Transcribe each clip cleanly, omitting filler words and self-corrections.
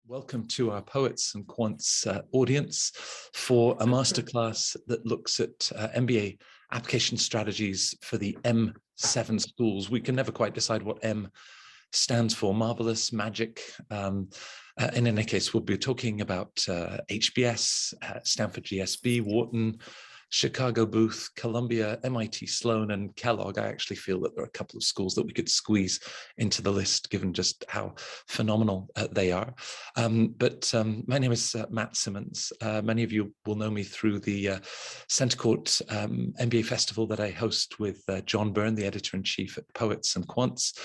Welcome to our Poets and Quants audience for a masterclass that looks at MBA application strategies for the M7 schools. We can never quite decide what M stands for: marvelous, magic. In any case, we'll be talking about HBS, Stanford GSB, Wharton, Chicago Booth, Columbia, MIT Sloan, and Kellogg. I actually feel that there are a couple of schools that we could squeeze into the list, given just how phenomenal they are. But my name is Matt Simmons. Many of you will know me through the Centre Court MBA Festival that I host with John Byrne, the editor-in-chief at Poets and Quants.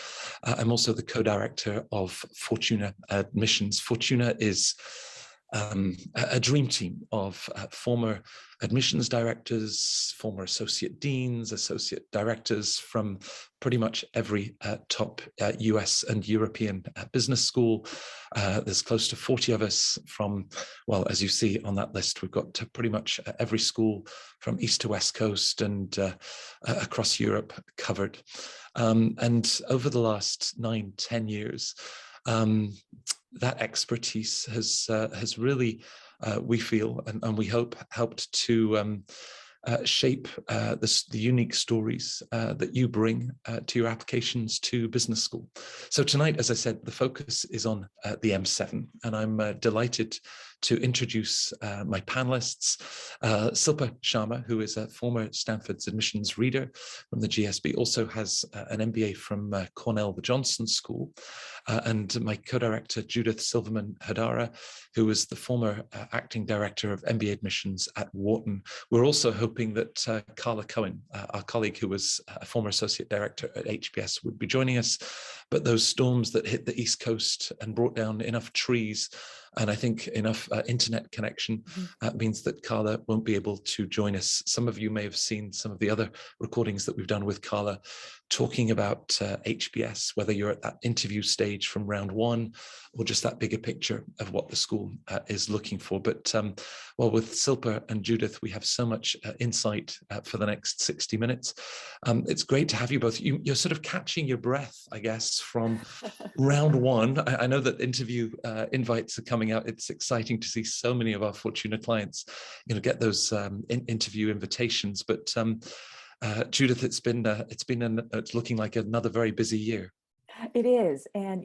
I'm also the co-director of Fortuna Admissions. Fortuna is a dream team of former admissions directors, former associate deans, associate directors from pretty much every top US and European business school. There's close to 40 of us from, well, as you see on that list, we've got pretty much every school from East to West Coast and across Europe covered. And over the last 9-10 years, that expertise has really, we feel, and we hope, helped to shape the unique stories that you bring to your applications to business school. So tonight, as I said, the focus is on the M7, and I'm delighted to introduce my panelists. Silpa Sharma, who is a former Stanford's admissions reader from the GSB, also has an MBA from Cornell, the Johnson School, and my co-director, Judith Silverman-Hadara, who was the former acting director of MBA admissions at Wharton. We're also hoping that Karla Cohen, our colleague who was a former associate director at HBS, would be joining us. But those storms that hit the East Coast and brought down enough trees and I think enough internet connection means that Karla won't be able to join us. Some of you may have seen some of the other recordings that we've done with Karla talking about HBS, whether you're at that interview stage from round one or just that bigger picture of what the school is looking for. But well, with Silpa and Judith, we have so much insight for the next 60 minutes. It's great to have you both. You're sort of catching your breath, I guess, from round one. I know that interview invites are coming out. It's exciting to see so many of our Fortuna clients, get those interview invitations. But Judith, it's looking like another very busy year. It is. And,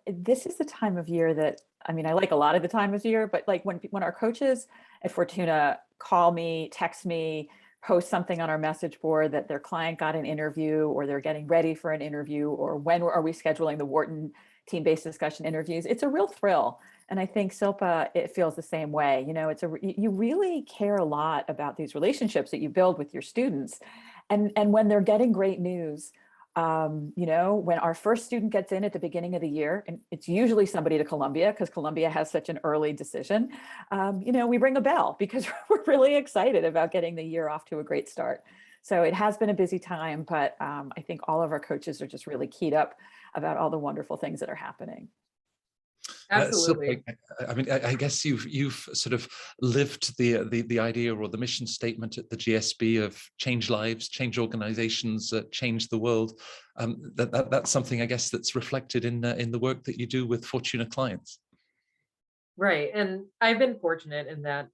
this is the time of year that, I like a lot of the time of year, but like when our coaches at Fortuna call me, text me, post something on our message board that their client got an interview or they're getting ready for an interview, or when are we scheduling the Wharton team-based discussion interviews, it's a real thrill. And I think Silpa, it feels the same way. You really care a lot about these relationships that you build with your students. And when they're getting great news, when our first student gets in at the beginning of the year, and it's usually somebody to Columbia because Columbia has such an early decision, we ring a bell because we're really excited about getting the year off to a great start. So it has been a busy time, but I think all of our coaches are just really keyed up about all the wonderful things that are happening. Absolutely. I guess you've sort of lived the idea or the mission statement at the GSB of change lives, change organizations, change the world. That's something, I guess, that's reflected in the work that you do with Fortuna clients. Right, and I've been fortunate in that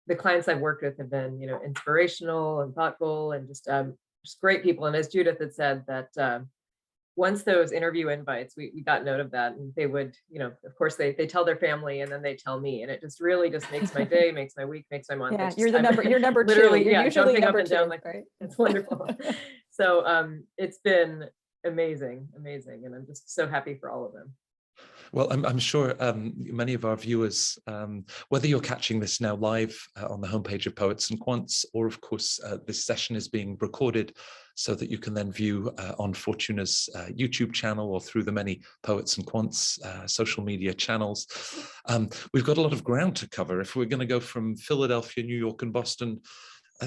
the clients I've worked with have been, inspirational and thoughtful and just great people. And as Judith had said, that once those interview invites, we got note of that, and they would, of course, they tell their family and then they tell me, and it just really just makes my day, makes my week, makes my month. Yeah, you're number literally, two. You're usually jumping number up and down, two, like, right? It's wonderful. So it's been amazing, and I'm just so happy for all of them. Well, I'm sure many of our viewers, whether you're catching this now live on the homepage of Poets and Quants, or of course this session is being recorded so that you can then view on Fortuna's YouTube channel or through the many Poets and Quants social media channels. We've got a lot of ground to cover. If we're going to go from Philadelphia, New York, and Boston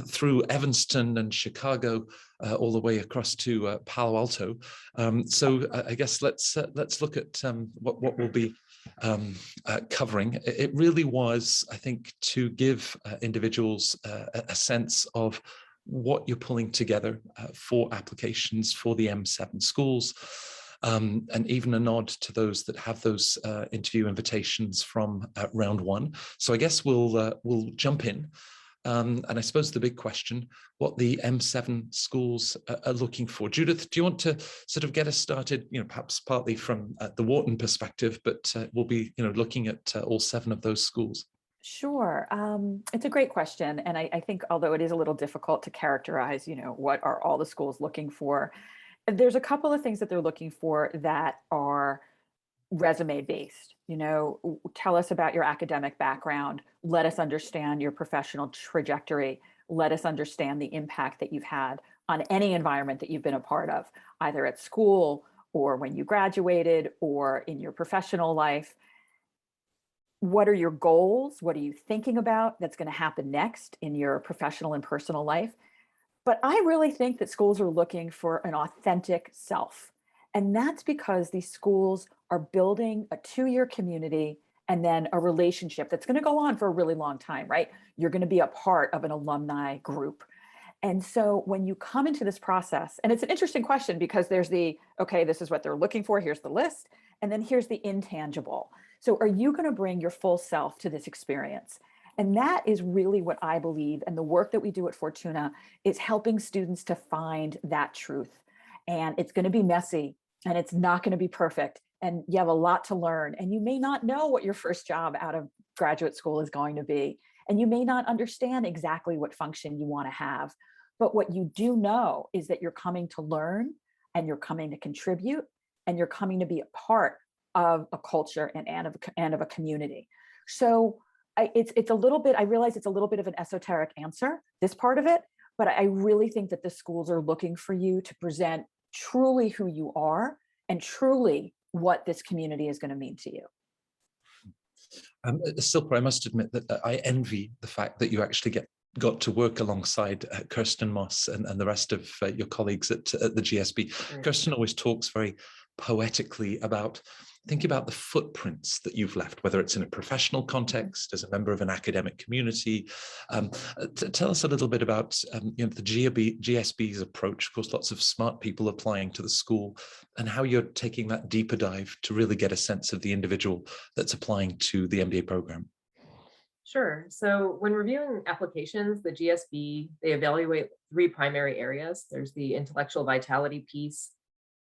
through Evanston and Chicago, all the way across to Palo Alto. So I guess let's look at what we'll be covering. It really was, I think, to give individuals a sense of what you're pulling together for applications for the M7 schools. and even a nod to those that have those interview invitations from round one. So I guess we'll jump in. And I suppose the big question, what the M7 schools are looking for. Judith, do you want to sort of get us started, perhaps partly from the Wharton perspective, but we'll be, looking at all 7 of those schools? Sure. It's a great question. And I think although it is a little difficult to characterize, what are all the schools looking for, there's a couple of things that they're looking for that are resume based. Tell us about your academic background. Let us understand your professional trajectory. Let us understand the impact that you've had on any environment that you've been a part of, either at school or when you graduated or in your professional life. What are your goals? What are you thinking about that's going to happen next in your professional and personal life? But I really think that schools are looking for an authentic self. And that's because these schools are building a 2-year community and then a relationship that's going to go on for a really long time, right? You're going to be a part of an alumni group. And so when you come into this process, and it's an interesting question because there's okay, this is what they're looking for. Here's the list. And then here's the intangible. So are you going to bring your full self to this experience? And that is really what I believe. And the work that we do at Fortuna is helping students to find that truth. And it's going to be messy and it's not going to be perfect. And you have a lot to learn. And you may not know what your first job out of graduate school is going to be. And you may not understand exactly what function you want to have. But what you do know is that you're coming to learn and you're coming to contribute and you're coming to be a part of a culture and of a community. So it's a little bit, I realize it's a little bit of an esoteric answer, this part of it, but I really think that the schools are looking for you to present truly who you are and truly what this community is going to mean to you. Silpa, I must admit that I envy the fact that you actually got to work alongside Kirsten Moss and the rest of your colleagues at the GSB. Right. Kirsten always talks very poetically about thinking about the footprints that you've left, whether it's in a professional context, as a member of an academic community. Tell us a little bit about the GSBs approach. Of course, lots of smart people applying to the school, and how you're taking that deeper dive to really get a sense of the individual that's applying to the MBA program. Sure. So when reviewing applications, the GSB, they evaluate 3 primary areas. There's the intellectual vitality piece,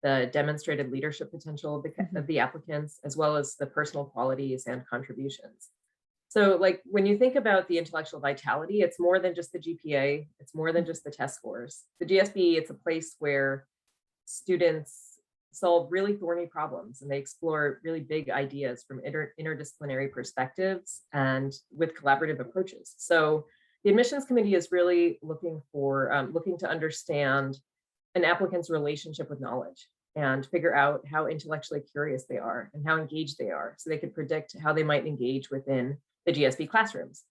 the demonstrated leadership potential of the applicants, as well as the personal qualities and contributions. So like when you think about the intellectual vitality, it's more than just the GPA, it's more than just the test scores. The GSB, it's a place where students solve really thorny problems and they explore really big ideas from interdisciplinary perspectives and with collaborative approaches. So the admissions committee is really looking to understand an applicant's relationship with knowledge and figure out how intellectually curious they are and how engaged they are, so they could predict how they might engage within the GSB classrooms.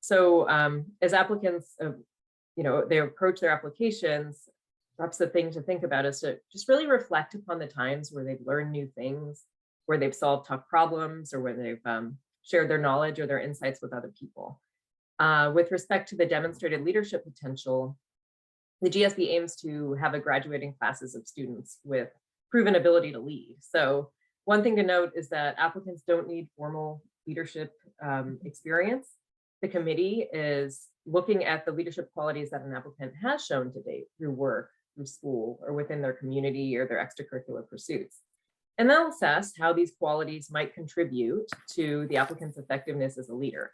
So as applicants, they approach their applications, perhaps the thing to think about is to just really reflect upon the times where they've learned new things, where they've solved tough problems, or where they've shared their knowledge or their insights with other people. With respect to the demonstrated leadership potential, the GSB aims to have a graduating classes of students with proven ability to lead. So one thing to note is that applicants don't need formal leadership experience. The committee is looking at the leadership qualities that an applicant has shown to date through work, through school, or within their community or their extracurricular pursuits. And they'll assess how these qualities might contribute to the applicant's effectiveness as a leader.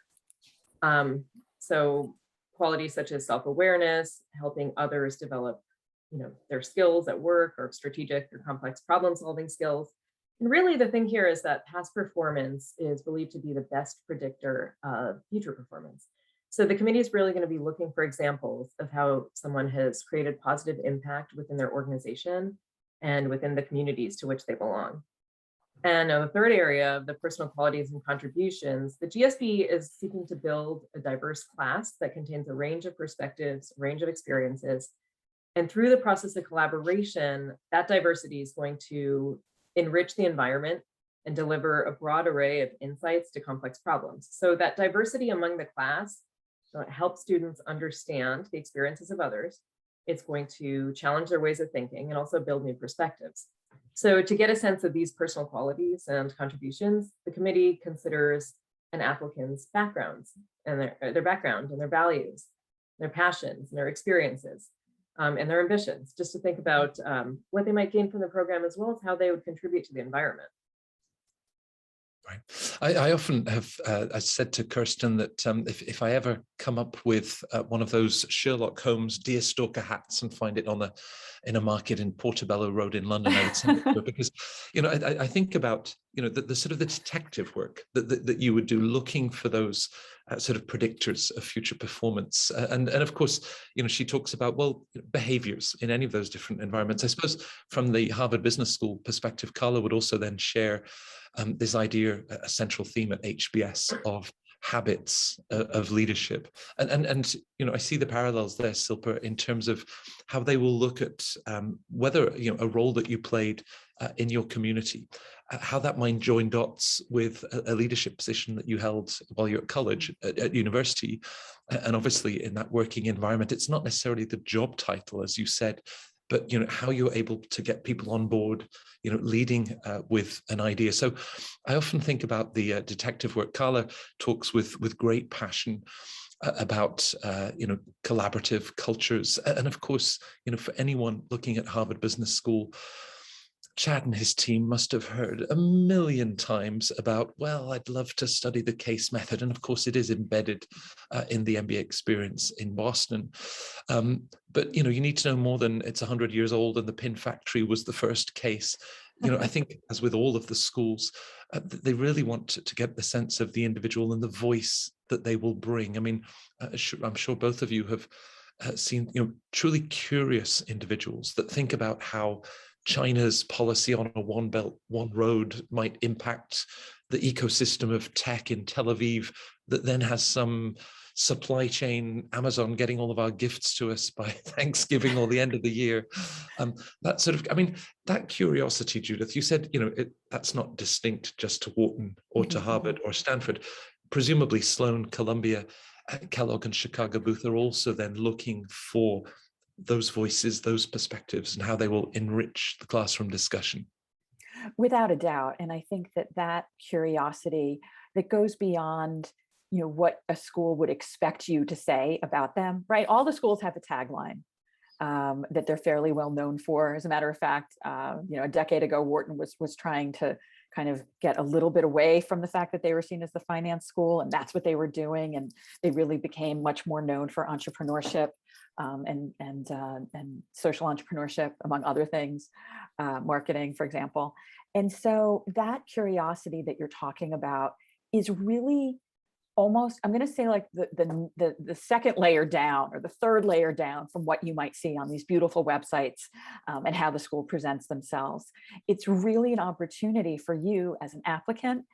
So qualities such as self-awareness, helping others develop, their skills at work, or strategic or complex problem-solving skills. And really the thing here is that past performance is believed to be the best predictor of future performance. So the committee is really going to be looking for examples of how someone has created positive impact within their organization and within the communities to which they belong. And the third area of the personal qualities and contributions, the GSB is seeking to build a diverse class that contains a range of perspectives, a range of experiences. And through the process of collaboration, that diversity is going to enrich the environment and deliver a broad array of insights to complex problems. So that diversity among the class helps students understand the experiences of others. It's going to challenge their ways of thinking and also build new perspectives. So to get a sense of these personal qualities and contributions, the committee considers an applicant's backgrounds and their background and their values, their passions and their experiences, and their ambitions, just to think about what they might gain from the program, as well as how they would contribute to the environment. Right. I often have I said to Kirsten that if I ever come up with one of those Sherlock Holmes deerstalker hats and find it in a market in Portobello Road in London, I would send it to her, because I think about the sort of the detective work that you would do, looking for those sort of predictors of future performance, and of course she talks about behaviors in any of those different environments. I suppose from the Harvard Business School perspective, Karla would also then share this idea, a central theme at HBS, of habits of leadership. And I see the parallels there, Silpa, in terms of how they will look at whether a role that you played in your community, how that might join dots with a leadership position that you held while you're at college, at university. And obviously in that working environment, it's not necessarily the job title, as you said, but how you're able to get people on board, leading with an idea. So I often think about the detective work. Karla talks with great passion about collaborative cultures, and of course for anyone looking at Harvard Business School, Chad and his team must have heard a million times about, well, I'd love to study the case method. And of course, it is embedded in the MBA experience in Boston. But, you need to know more than it's 100 years old and the pin factory was the first case. I think, as with all of the schools, they really want to get the sense of the individual and the voice that they will bring. I mean, I'm sure both of you have seen, truly curious individuals that think about how China's policy on a one belt, one road might impact the ecosystem of tech in Tel Aviv, that then has some supply chain, Amazon getting all of our gifts to us by Thanksgiving or the end of the year. That sort of, that curiosity, Judith, you said, that's not distinct just to Wharton or to Harvard or Stanford. Presumably Sloan, Columbia, Kellogg and Chicago Booth are also then looking for those voices, those perspectives, and how they will enrich the classroom discussion. Without a doubt. And I think that curiosity that goes beyond, what a school would expect you to say about them, right? All the schools have a tagline that they're fairly well known for. As a matter of fact, a decade ago, Wharton was trying to kind of get a little bit away from the fact that they were seen as the finance school, and that's what they were doing. And they really became much more known for entrepreneurship and social entrepreneurship, among other things, marketing, for example. And so that curiosity that you're talking about is really almost, I'm going to say, like the second layer down or the third layer down from what you might see on these beautiful websites and how the school presents themselves. It's really an opportunity for you as an applicant,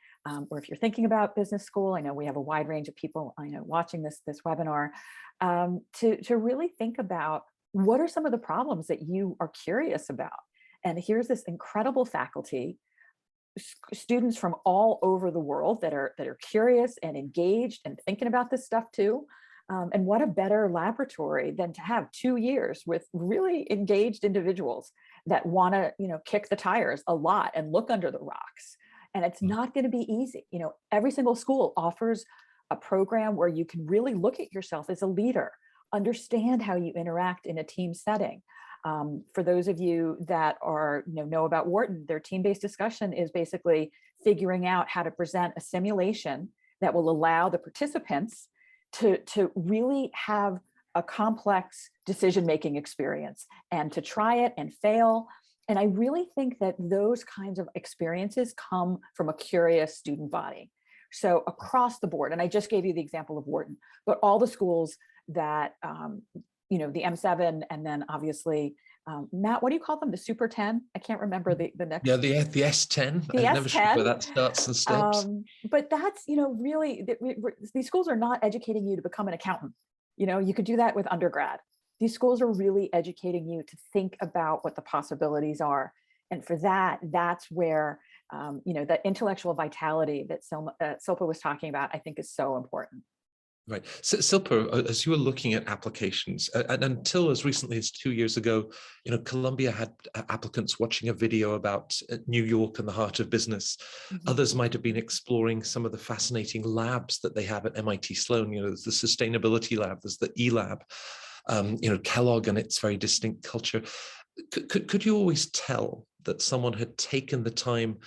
or if you're thinking about business school. I know we have a wide range of people watching this webinar, to really think about what are some of the problems that you are curious about. And here's this incredible faculty, students from all over the world that are curious and engaged and thinking about this stuff too. And what a better laboratory than to have 2 years with really engaged individuals that want to, kick the tires a lot and look under the rocks. And it's not going to be easy. Every single school offers a program where you can really look at yourself as a leader, understand how you interact in a team setting. For those of you that are know about Wharton, their team-based discussion is basically figuring out how to present a simulation that will allow the participants to really have a complex decision-making experience and to try it and fail. And I really think that those kinds of experiences come from a curious student body. So across the board, and I just gave you the example of Wharton, but all the schools that, the M7, and then obviously, Matt, what do you call them? The Super 10? I can't remember the next. Yeah, the S10. The I'm S10. never sure where that starts and stops. But that's, really, these schools are not educating you to become an accountant. You could do that with undergrad. These schools are really educating you to think about what the possibilities are. And for that, that's where, that intellectual vitality that Silpa was talking about, I think is so important. Right. So, Silpa, as you were looking at applications, and until as recently as 2 years ago, Columbia had applicants watching a video about New York and the heart of business. Mhm. Others might have been exploring some of the fascinating labs that they have at MIT Sloan. There's the sustainability lab, there's the E-lab, Kellogg and its very distinct culture. Could you always tell that someone had taken the time,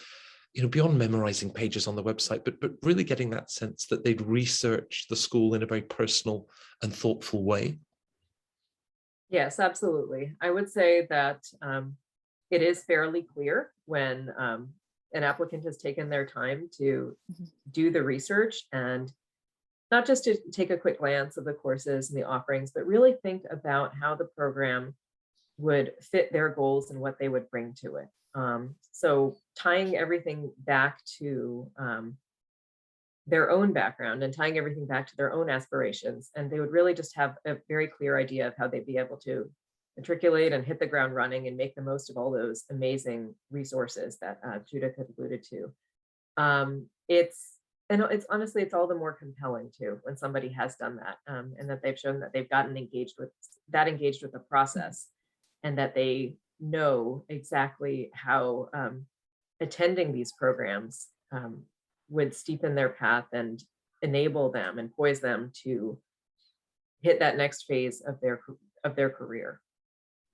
beyond memorizing pages on the website, but really getting that sense that they'd researched the school in a very personal and thoughtful way? Yes, absolutely. I would say that it is fairly clear when an applicant has taken their time to Mhm. do the research, and not just to take a quick glance of the courses and the offerings, but really think about how the program would fit their goals and what they would bring to it. So tying everything back to their own background and tying everything back to their own aspirations, and they would really just have a very clear idea of how they'd be able to matriculate and hit the ground running and make the most of all those amazing resources that Judith had alluded to. It's honestly, it's all the more compelling too when somebody has done that, and that they've shown that they've gotten engaged with the process, and that they know exactly how attending these programs would steepen their path and enable them and poise them to hit that next phase of their career.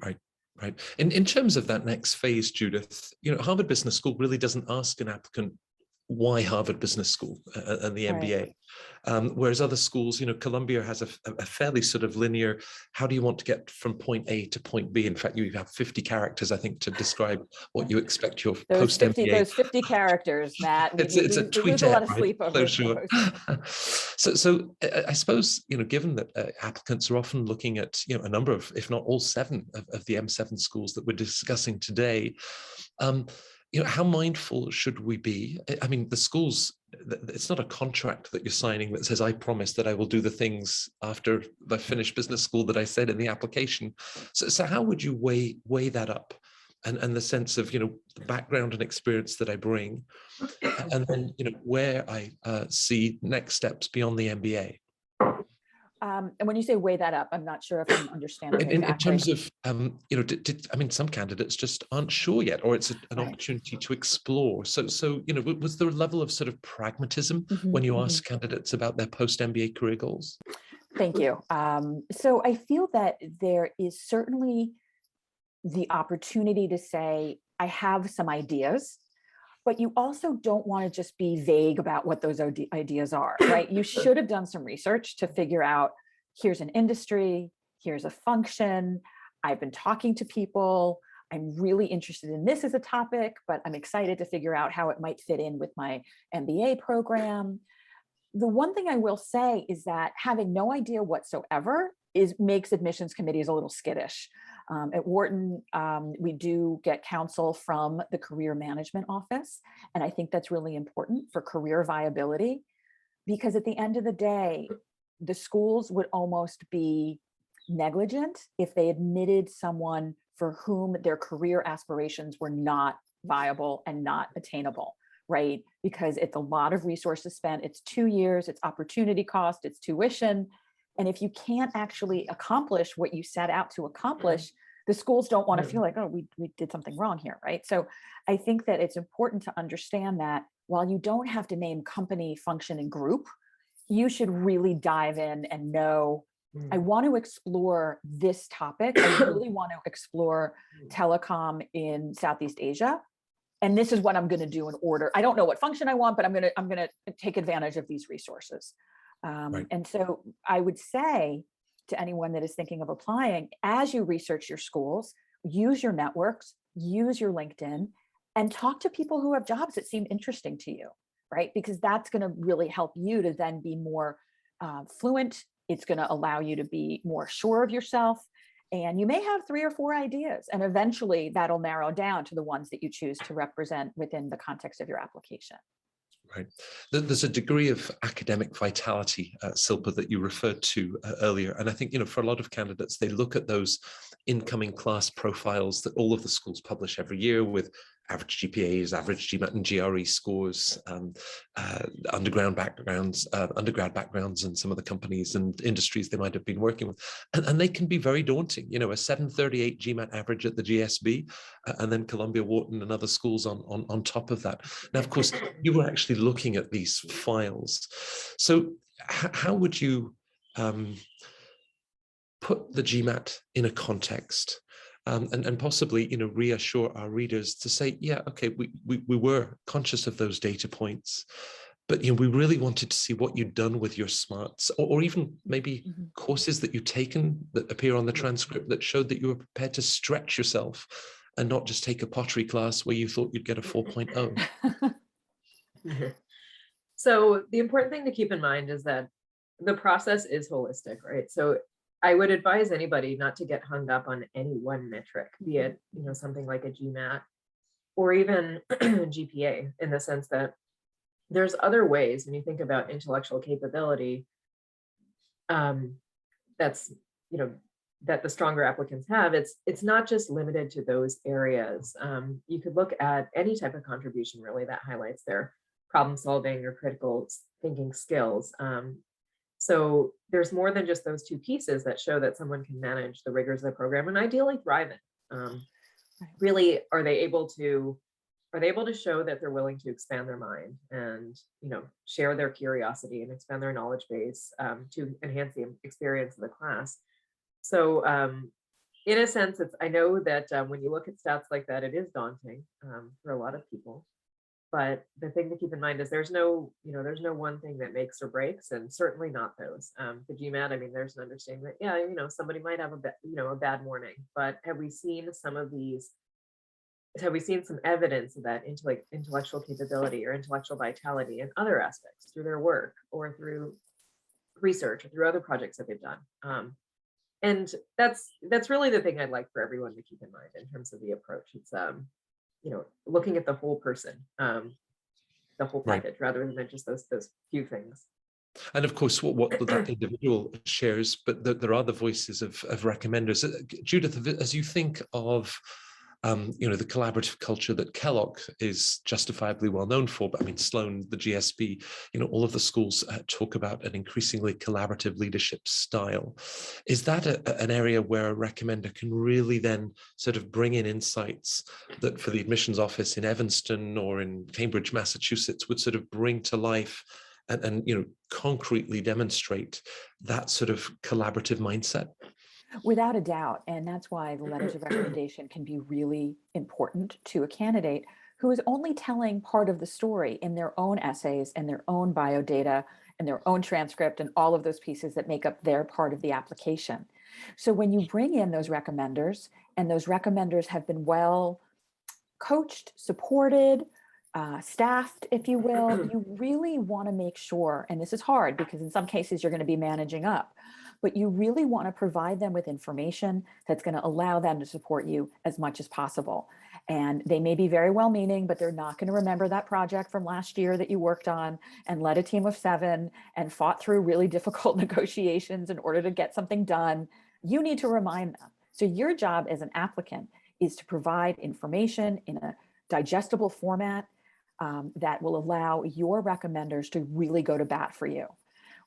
Right. Right. In terms of that next phase, Judith, Harvard Business School really doesn't ask an applicant why Harvard Business School and the MBA. Whereas other schools, Columbia has a fairly sort of linear, how do you want to get from point A to point B? In fact, you have 50 characters, I think, to describe what you expect your post-MBA. Those 50 characters, Matt. It's a we lose a lot of sleep over sure. So I suppose, given that applicants are often looking at, a number of, if not all 7 of the M7 schools that we're discussing today, how mindful should we be? I mean, the schools, it's not a contract that you're signing that says, I promise that I will do the things after I finish business school that I said in the application. So how would you weigh that up? And the sense of, the background and experience that I bring, and then, where I see next steps beyond the MBA. And when you say weigh that up, I'm not sure if I'm understanding In exactly. terms of, some candidates just aren't sure yet, or it's an opportunity to explore. So, was there a level of sort of pragmatism when you ask candidates about their post-MBA career goals? Thank you. So I feel that there is certainly the opportunity to say, I have some ideas, but you also don't want to just be vague about what those ideas are, right? You should have done some research to figure out, here's an industry, here's a function, I've been talking to people, I'm really interested in this as a topic, but I'm excited to figure out how it might fit in with my MBA program. The one thing I will say is that having no idea whatsoever makes admissions committees a little skittish. At Wharton, we do get counsel from the career management office. And I think that's really important for career viability, because at the end of the day, the schools would almost be negligent if they admitted someone for whom their career aspirations were not viable and not attainable, right? Because it's a lot of resources spent, it's 2 years, it's opportunity cost, it's tuition. And if you can't actually accomplish what you set out to accomplish, the schools don't want to feel like, oh, we did something wrong here, right? So I think that it's important to understand that while you don't have to name company, function, and group, you should really dive in and know, I want to explore this topic. I really want to explore telecom in Southeast Asia. And this is what I'm going to do in order. I don't know what function I want, but I'm going to take advantage of these resources. And so I would say to anyone that is thinking of applying, as you research your schools, use your networks, use your LinkedIn, and talk to people who have jobs that seem interesting to you, right? Because that's going to really help you to then be more fluent. It's going to allow you to be more sure of yourself. And you may have 3 or 4 ideas, and eventually that'll narrow down to the ones that you choose to represent within the context of your application. Right. There's a degree of academic vitality, Silpa, that you referred to earlier. And I think, for a lot of candidates, they look at those incoming class profiles that all of the schools publish every year with average GPAs, average GMAT and GRE scores, undergrad backgrounds, and some of the companies and industries they might have been working with. And they can be very daunting. You know, a 738 GMAT average at the GSB, and then Columbia, Wharton, and other schools on top of that. Now, of course, you were actually looking at these files. So how would you put the GMAT in a context? And possibly, you know, reassure our readers to say, yeah, okay, we were conscious of those data points, but, you know, we really wanted to see what you'd done with your smarts, or even maybe courses that you've taken that appear on the transcript that showed that you were prepared to stretch yourself and not just take a pottery class where you thought you'd get a 4.0. So the important thing to keep in mind is that the process is holistic, right? So I would advise anybody not to get hung up on any one metric, be it, you know, something like a GMAT or even GPA, in the sense that there's other ways when you think about intellectual capability, that's, you know, that the stronger applicants have. It's not just limited to those areas. You could look at any type of contribution really that highlights their problem solving or critical thinking skills. So there's more than just those two pieces that show that someone can manage the rigors of the program and ideally thrive in. Really, are they able to show that they're willing to expand their mind and, you know, share their curiosity and expand their knowledge base to enhance the experience of the class? So in a sense, I know that when you look at stats like that, it is daunting for a lot of people. But the thing to keep in mind is there's no one thing that makes or breaks, and certainly not those. The GMAT, I mean, there's an understanding that, yeah, you know, somebody might have a bad morning, but have we seen some evidence of that intellectual capability or intellectual vitality in other aspects through their work or through research or through other projects that they've done? And that's really the thing I'd like for everyone to keep in mind in terms of the approach. It's you know, looking at the whole person, the whole package, rather than just those few things. And of course, what that individual shares, but there are the voices of recommenders. Judith, as you think of you know, the collaborative culture that Kellogg is justifiably well known for, but I mean, Sloan, the GSB, you know, all of the schools talk about an increasingly collaborative leadership style. Is that an area where a recommender can really then sort of bring in insights that for the admissions office in Evanston or in Cambridge, Massachusetts would sort of bring to life and you know, concretely demonstrate that sort of collaborative mindset? Without a doubt. And that's why the letters of recommendation can be really important to a candidate who is only telling part of the story in their own essays and their own biodata and their own transcript and all of those pieces that make up their part of the application. So when you bring in those recommenders, and those recommenders have been well coached, supported, staffed, if you will, you really want to make sure, and this is hard because in some cases you're going to be managing up, but you really want to provide them with information that's going to allow them to support you as much as possible. And they may be very well-meaning, but they're not going to remember that project from last year that you worked on and led a team of 7 and fought through really difficult negotiations in order to get something done. You need to remind them. So your job as an applicant is to provide information in a digestible format that will allow your recommenders to really go to bat for you.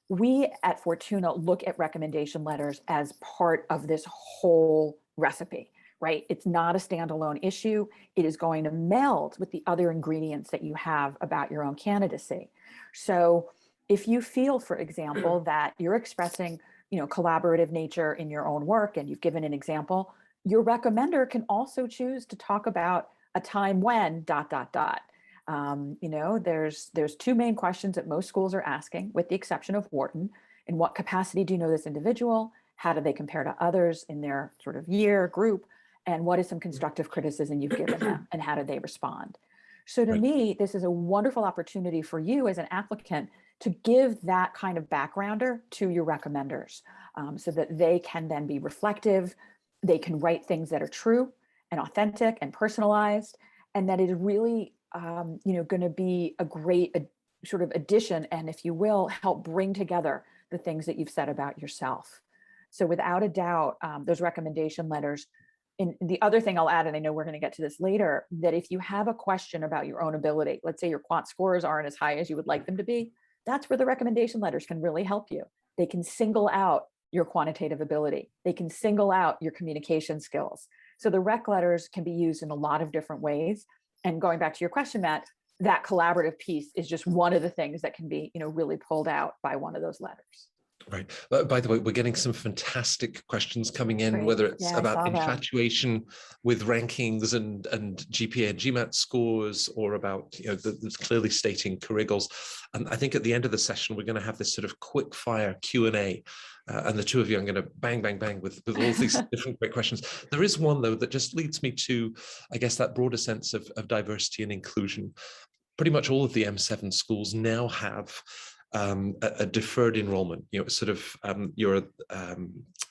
We at Fortuna look at recommendation letters as part of this whole recipe, right? It's not a standalone issue. It is going to meld with the other ingredients that you have about your own candidacy. So if you feel, for example, that you're expressing, you know, collaborative nature in your own work, and you've given an example, your recommender can also choose to talk about a time when ... You know, there's 2 main questions that most schools are asking, with the exception of Wharton. In what capacity do you know this individual? How do they compare to others in their sort of year group? And what is some constructive criticism you've given them, and how do they respond? So to me, this is a wonderful opportunity for you as an applicant to give that kind of backgrounder to your recommenders, so that they can then be reflective. They can write things that are true and authentic and personalized, and that is really you know, going to be a great sort of addition, and if you will, help bring together the things that you've said about yourself. So without a doubt, those recommendation letters and the other thing I'll add, and I know we're going to get to this later, that if you have a question about your own ability, let's say your quant scores aren't as high as you would like them to be, that's where the recommendation letters can really help you. They can single out your quantitative ability. They can single out your communication skills. So the rec letters can be used in a lot of different ways. And going back to your question, Matt, that collaborative piece is just one of the things that can be, really pulled out by one of those letters. Right. By the way, we're getting some fantastic questions coming in, Great. whether it's Yeah, about infatuation with rankings and GPA and GMAT scores, or about the clearly stating career goals. And I think at the end of the session, we're going to have this sort of quick fire Q&A. And the two of you, I'm going to bang with all these different great questions. There is one, though, that just leads me to, I guess, that broader sense of diversity and inclusion. Pretty much all of the M7 schools now have a deferred enrollment. Sort of you're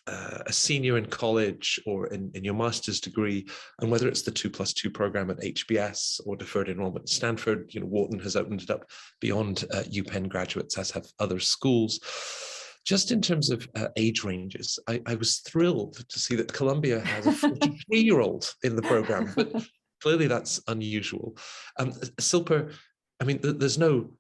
a senior in college or in your master's degree, and whether it's the 2+2 program at HBS or deferred enrollment at Stanford, Wharton has opened it up beyond UPenn graduates, as have other schools. Just in terms of age ranges, I was thrilled to see that Columbia has a 43-year-old in the program, but clearly that's unusual. Silpa, I mean, there's no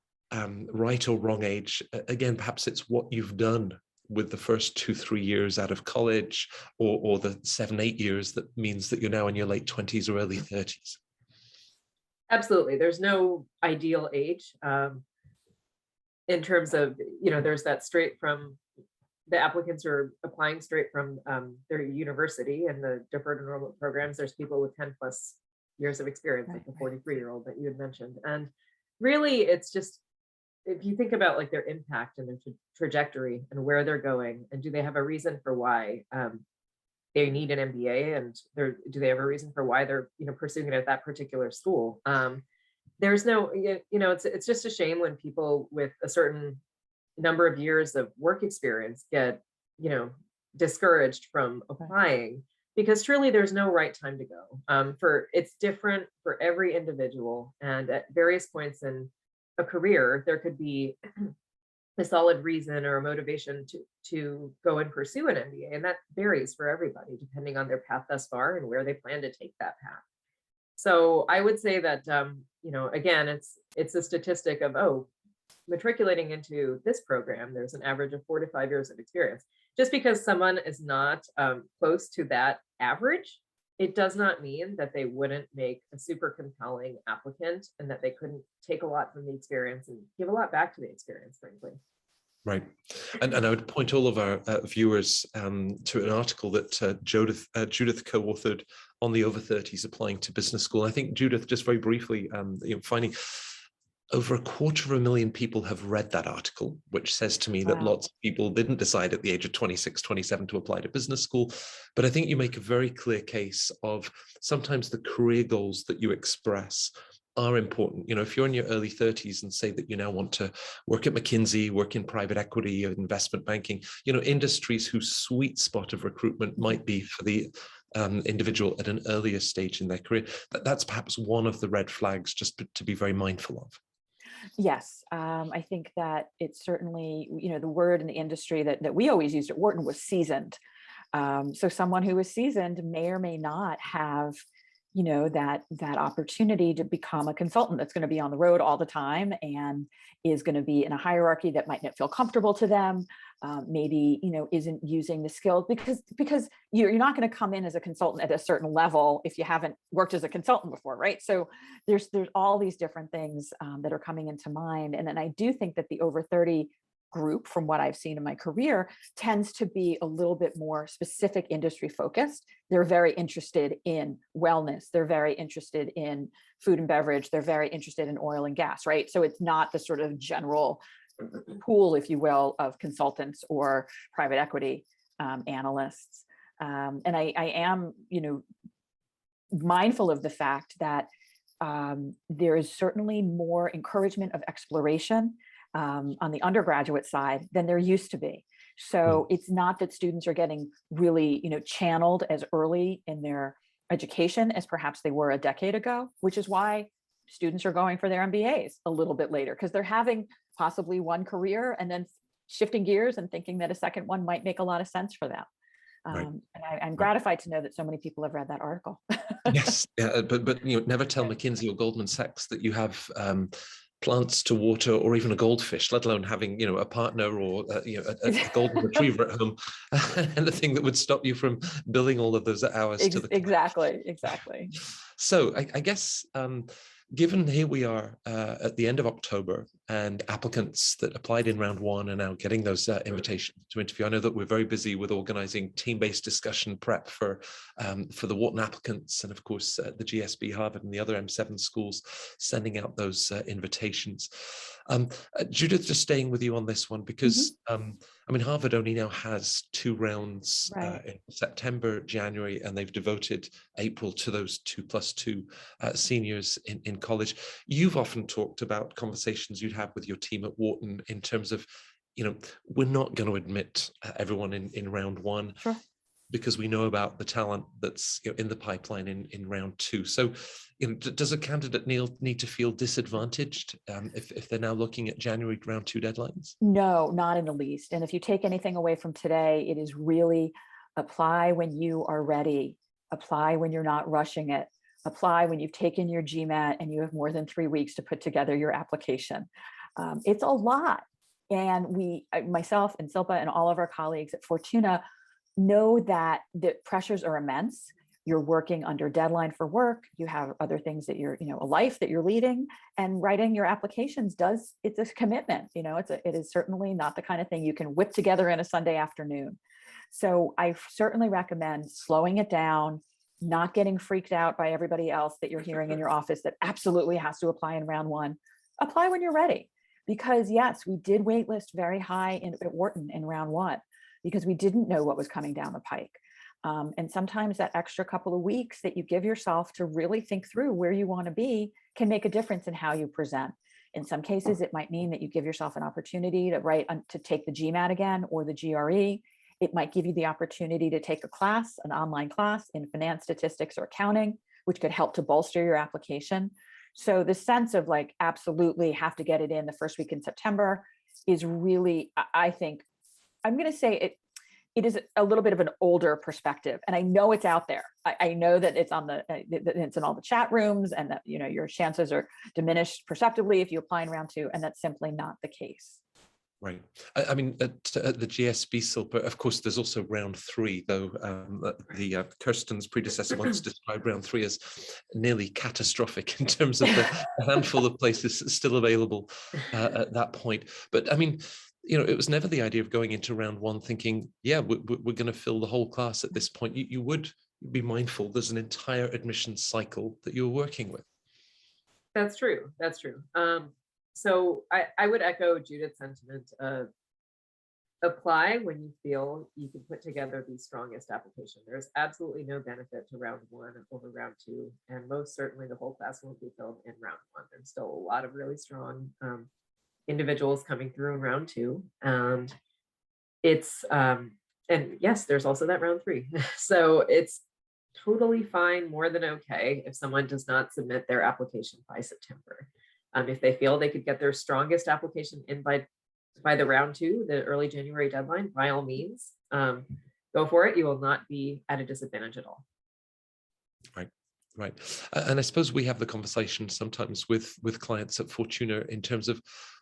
right or wrong age. Again, perhaps it's what you've done with the first 2-3 years out of college, or the 7-8 years that means that you're now in your late 20s or early 30s. Absolutely. There's no ideal age in terms of, there's that straight from the applicants are applying straight from their university and the deferred enrollment programs. There's people with 10+ years of experience, like the 43-year-old that you had mentioned. And really, it's just, if you think about like their impact and their trajectory and where they're going, and do they have a reason for why they need an MBA, and do they have a reason for why they're pursuing it at that particular school? There's no, it's just a shame when people with a certain number of years of work experience get discouraged from applying, because truly there's no right time to go. It's different for every individual, and at various points in a career, there could be a solid reason or a motivation to go and pursue an MBA, and that varies for everybody depending on their path thus far and where they plan to take that path. So I would say that again, it's a statistic of matriculating into this program, there's an average of 4 to 5 years of experience. Just because someone is not close to that average, it does not mean that they wouldn't make a super compelling applicant, and that they couldn't take a lot from the experience and give a lot back to the experience, frankly. Right. And I would point all of our viewers to an article that Judith co-authored on the over 30s applying to business school. I think, Judith, just very briefly, finding over 250,000 people have read that article, which says to me that lots of people didn't decide at the age of 26, 27 to apply to business school. But I think you make a very clear case of sometimes the career goals that you express are important. If you're in your early 30s and say that you now want to work at McKinsey, work in private equity or investment banking, industries whose sweet spot of recruitment might be for the individual at an earlier stage in their career, that's perhaps one of the red flags just to be very mindful of. Yes, I think that it's certainly, the word in the industry that we always used at Wharton was seasoned. So someone who is seasoned may or may not have, that opportunity to become a consultant that's going to be on the road all the time and is going to be in a hierarchy that might not feel comfortable to them. Maybe, isn't using the skills because you're not going to come in as a consultant at a certain level if you haven't worked as a consultant before, right? So there's all these different things that are coming into mind. And then I do think that the over 30 group, from what I've seen in my career, tends to be a little bit more specific industry focused. They're very interested in wellness. They're very interested in food and beverage. They're very interested in oil and gas, right? So it's not the sort of general pool, if you will, of consultants or private equity analysts. And I am, mindful of the fact that there is certainly more encouragement of exploration on the undergraduate side than there used to be. So it's not that students are getting really, channeled as early in their education as perhaps they were a decade ago, which is why students are going for their MBAs a little bit later, because they're having possibly one career and then shifting gears and thinking that a second one might make a lot of sense for them. Right. And I'm gratified to know that so many people have read that article. Yes, yeah, but never tell McKinsey or Goldman Sachs that you have plants to water or even a goldfish, let alone having a partner or a golden retriever at home, and the thing that would stop you from billing all of those hours to the client. Exactly. So I guess given here we are at the end of October and applicants that applied in round one are now getting those invitations to interview. I know that we're very busy with organizing team-based discussion prep for the Wharton applicants, and of course the GSB, Harvard, and the other M7 schools sending out those invitations. Judith, just staying with you on this one, because I mean, Harvard only now has 2 rounds in September, January, and they've devoted April to those 2+2 seniors in college. You've often talked about conversations you'd have with your team at Wharton in terms of, we're not going to admit everyone in round one. Sure. Because we know about the talent that's in the pipeline in round 2. So, does a candidate need to feel disadvantaged if they're now looking at January round 2 deadlines? No, not in the least. And if you take anything away from today, it is really apply when you are ready, apply when you're not rushing it, apply when you've taken your GMAT and you have more than 3 weeks to put together your application. It's a lot. And myself and Silpa and all of our colleagues at Fortuna know that the pressures are immense. You're working under deadline for work. You have other things that you're, a life that you're leading, and writing your applications it's a commitment. It is certainly not the kind of thing you can whip together in a Sunday afternoon. So I certainly recommend slowing it down, not getting freaked out by everybody else that you're hearing in your office that absolutely has to apply in round 1. Apply when you're ready, because yes, we did waitlist very high at Wharton in round 1. Because we didn't know what was coming down the pike. And sometimes that extra couple of weeks that you give yourself to really think through where you want to be can make a difference in how you present. In some cases, it might mean that you give yourself an opportunity to take the GMAT again or the GRE. It might give you the opportunity to take an online class in finance, statistics, or accounting, which could help to bolster your application. So the sense of absolutely have to get it in the first week in September is really, I think, I'm going to say it is a little bit of an older perspective, and I know it's out there. I know that it's it's in all the chat rooms, and that your chances are diminished perceptibly if you apply in round 2, and that's simply not the case. Right. I mean, at the GSB Silpa, of course, there's also round 3, though Kirsten's predecessor once described round 3 as nearly catastrophic in terms of the handful of places still available at that point. But I mean, it was never the idea of going into round 1 thinking, yeah, we're going to fill the whole class at this point. You would be mindful there's an entire admissions cycle that you're working with. That's true. That's true. So I would echo Judith's sentiment of apply when you feel you can put together the strongest application. There's absolutely no benefit to round 1 over round 2, and most certainly the whole class won't be filled in round 1. There's still a lot of really strong individuals coming through in round 2, and it's and yes, there's also that round 3. So it's totally fine, more than okay, if someone does not submit their application by September. If they feel they could get their strongest application in by the round 2, the early January deadline, by all means, go for it. You will not be at a disadvantage at all. Right. And I suppose we have the conversation sometimes with clients at Fortuna in terms of,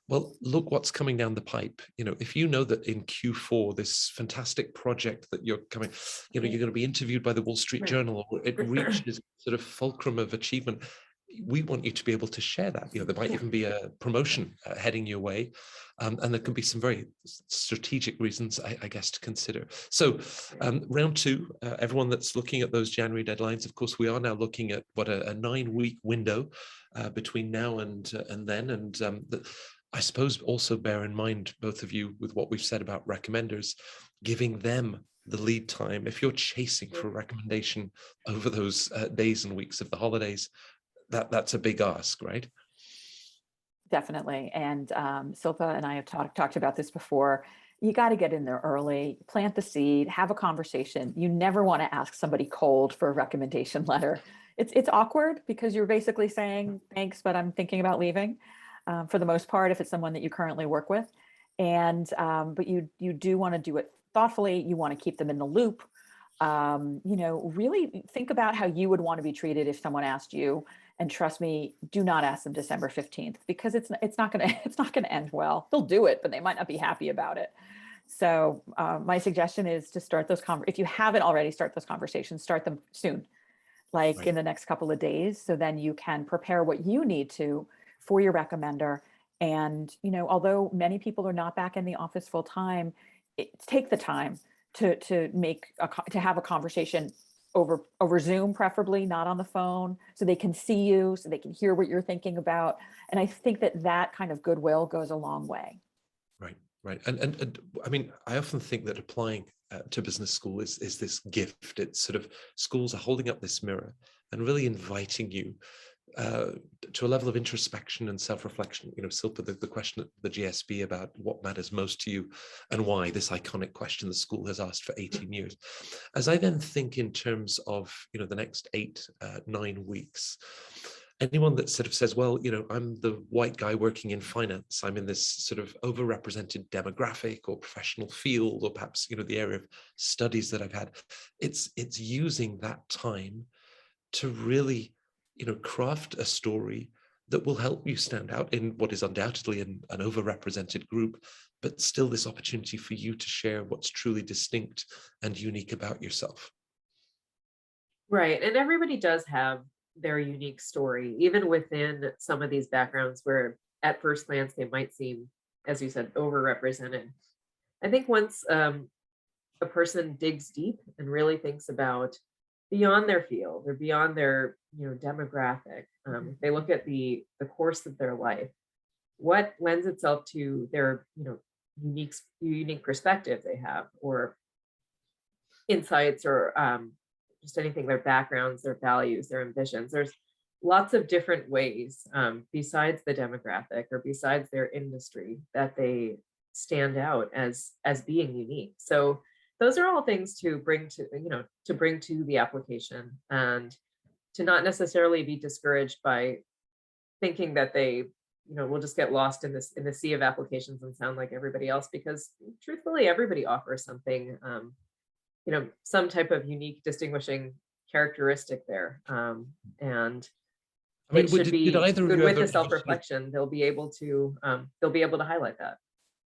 well, look what's coming down the pipe. If you know that in Q4, this fantastic project that you're coming, you're going to be interviewed by the Wall Street Journal, or it reaches sort of fulcrum of achievement, we want you to be able to share that. There might even be a promotion heading your way. And there can be some very strategic reasons, I guess, to consider. So round 2, everyone that's looking at those January deadlines, of course, we are now looking at a 9-week window between now and then. And I suppose also bear in mind, both of you, with what we've said about recommenders, giving them the lead time. If you're chasing for a recommendation over those days and weeks of the holidays, that's a big ask, right? Definitely. And Silpa and I have talked about this before. You got to get in there early, plant the seed, have a conversation. You never want to ask somebody cold for a recommendation letter. It's awkward because you're basically saying, thanks, but I'm thinking about leaving, for the most part, if it's someone that you currently work with. And but you do want to do it thoughtfully. You want to keep them in the loop. Really think about how you would want to be treated if someone asked you. And trust me, do not ask them December 15th, because it's not gonna end well. They'll do it, but they might not be happy about it. So my suggestion is to start those if you haven't already, start those conversations, start them soon, like Right. in the next couple of days, so then you can prepare what you need to for your recommender. And, although many people are not back in the office full time, take the time to have a conversation over Zoom, preferably not on the phone, so they can see you, so they can hear what you're thinking about. And I think that kind of goodwill goes a long way. Right, right. And I mean, I often think that applying to business school is this gift. It's sort of, schools are holding up this mirror and really inviting you to a level of introspection and self-reflection. Silpa, the question at the GSB about what matters most to you and why, this iconic question the school has asked for 18 years. As I then think in terms of, the next 8-9 weeks, anyone that sort of says, well, I'm the white guy working in finance, I'm in this sort of overrepresented demographic or professional field, or perhaps, the area of studies that I've had, it's using that time to really craft a story that will help you stand out in what is undoubtedly an overrepresented group, but still this opportunity for you to share what's truly distinct and unique about yourself. Right. And everybody does have their unique story, even within some of these backgrounds where at first glance they might seem, as you said, overrepresented. I think once a person digs deep and really thinks about beyond their field or beyond their demographic, if they look at the course of their life, what lends itself to their unique perspective they have, or insights, or just anything, their backgrounds, their values, their ambitions. There's lots of different ways besides the demographic or besides their industry that they stand out as being unique. So those are all things to bring to the application, and to not necessarily be discouraged by thinking that they will just get lost in the sea of applications and sound like everybody else, because truthfully everybody offers something, some type of unique distinguishing characteristic there, and I mean, it should be did either of good you with ever the self-reflection. They'll be able to highlight that.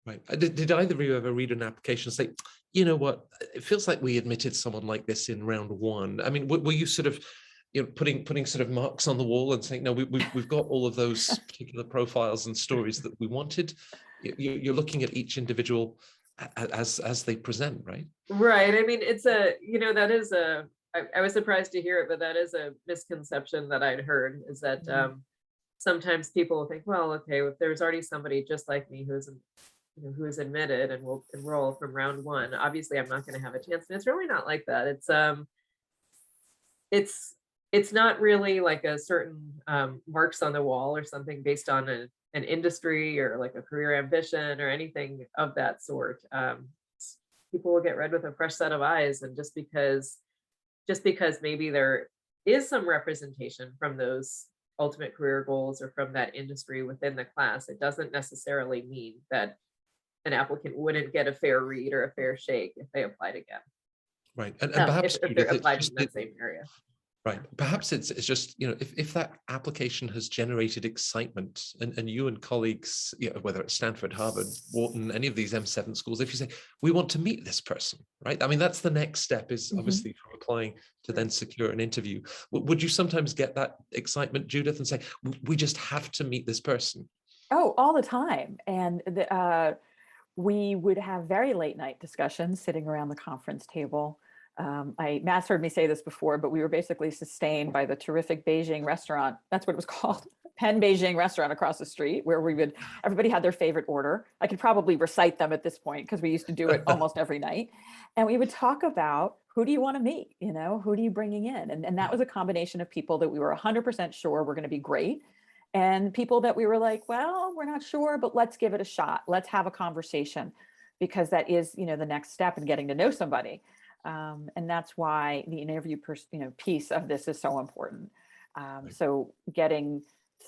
Right. Did either of you ever read an application and say, you know what, it feels like we admitted someone like this in round one? I mean, were you sort of, putting sort of marks on the wall and saying, no, we've got all of those particular profiles and stories that we wanted? You're looking at each individual as they present, right? Right. I mean, it's that is I was surprised to hear it, but that is a misconception that I'd heard, is that sometimes people think, well, okay, if there's already somebody just like me who is admitted and will enroll from round one, obviously I'm not going to have a chance. And it's really not like that. It's not really like a certain marks on the wall or something based on an industry or like a career ambition or anything of that sort. People will get read with a fresh set of eyes, and just because maybe there is some representation from those ultimate career goals or from that industry within the class, it doesn't necessarily mean that an applicant wouldn't get a fair read or a fair shake if they applied again. Right. And perhaps if they're applied in that same area. Right. Perhaps it's just, if that application has generated excitement, and you and colleagues, whether it's Stanford, Harvard, Wharton, any of these M7 schools, if you say, we want to meet this person, right? I mean, that's the next step, is obviously from applying to then secure an interview. Would you sometimes get that excitement, Judith, and say, we just have to meet this person? Oh, all the time. And we would have very late night discussions sitting around the conference table. Matt's heard me say this before, but we were basically sustained by the terrific Beijing restaurant. That's what it was called. Penn Beijing restaurant across the street, where everybody had their favorite order. I could probably recite them at this point, because we used to do it almost every night. And we would talk about, who do you want to meet? Who are you bringing in? And that was a combination of people that we were 100% sure were going to be great, and people that we were like, well, we're not sure, but let's give it a shot. Let's have a conversation, because that is, the next step in getting to know somebody. And that's why the interview piece of this is so important. Right. So getting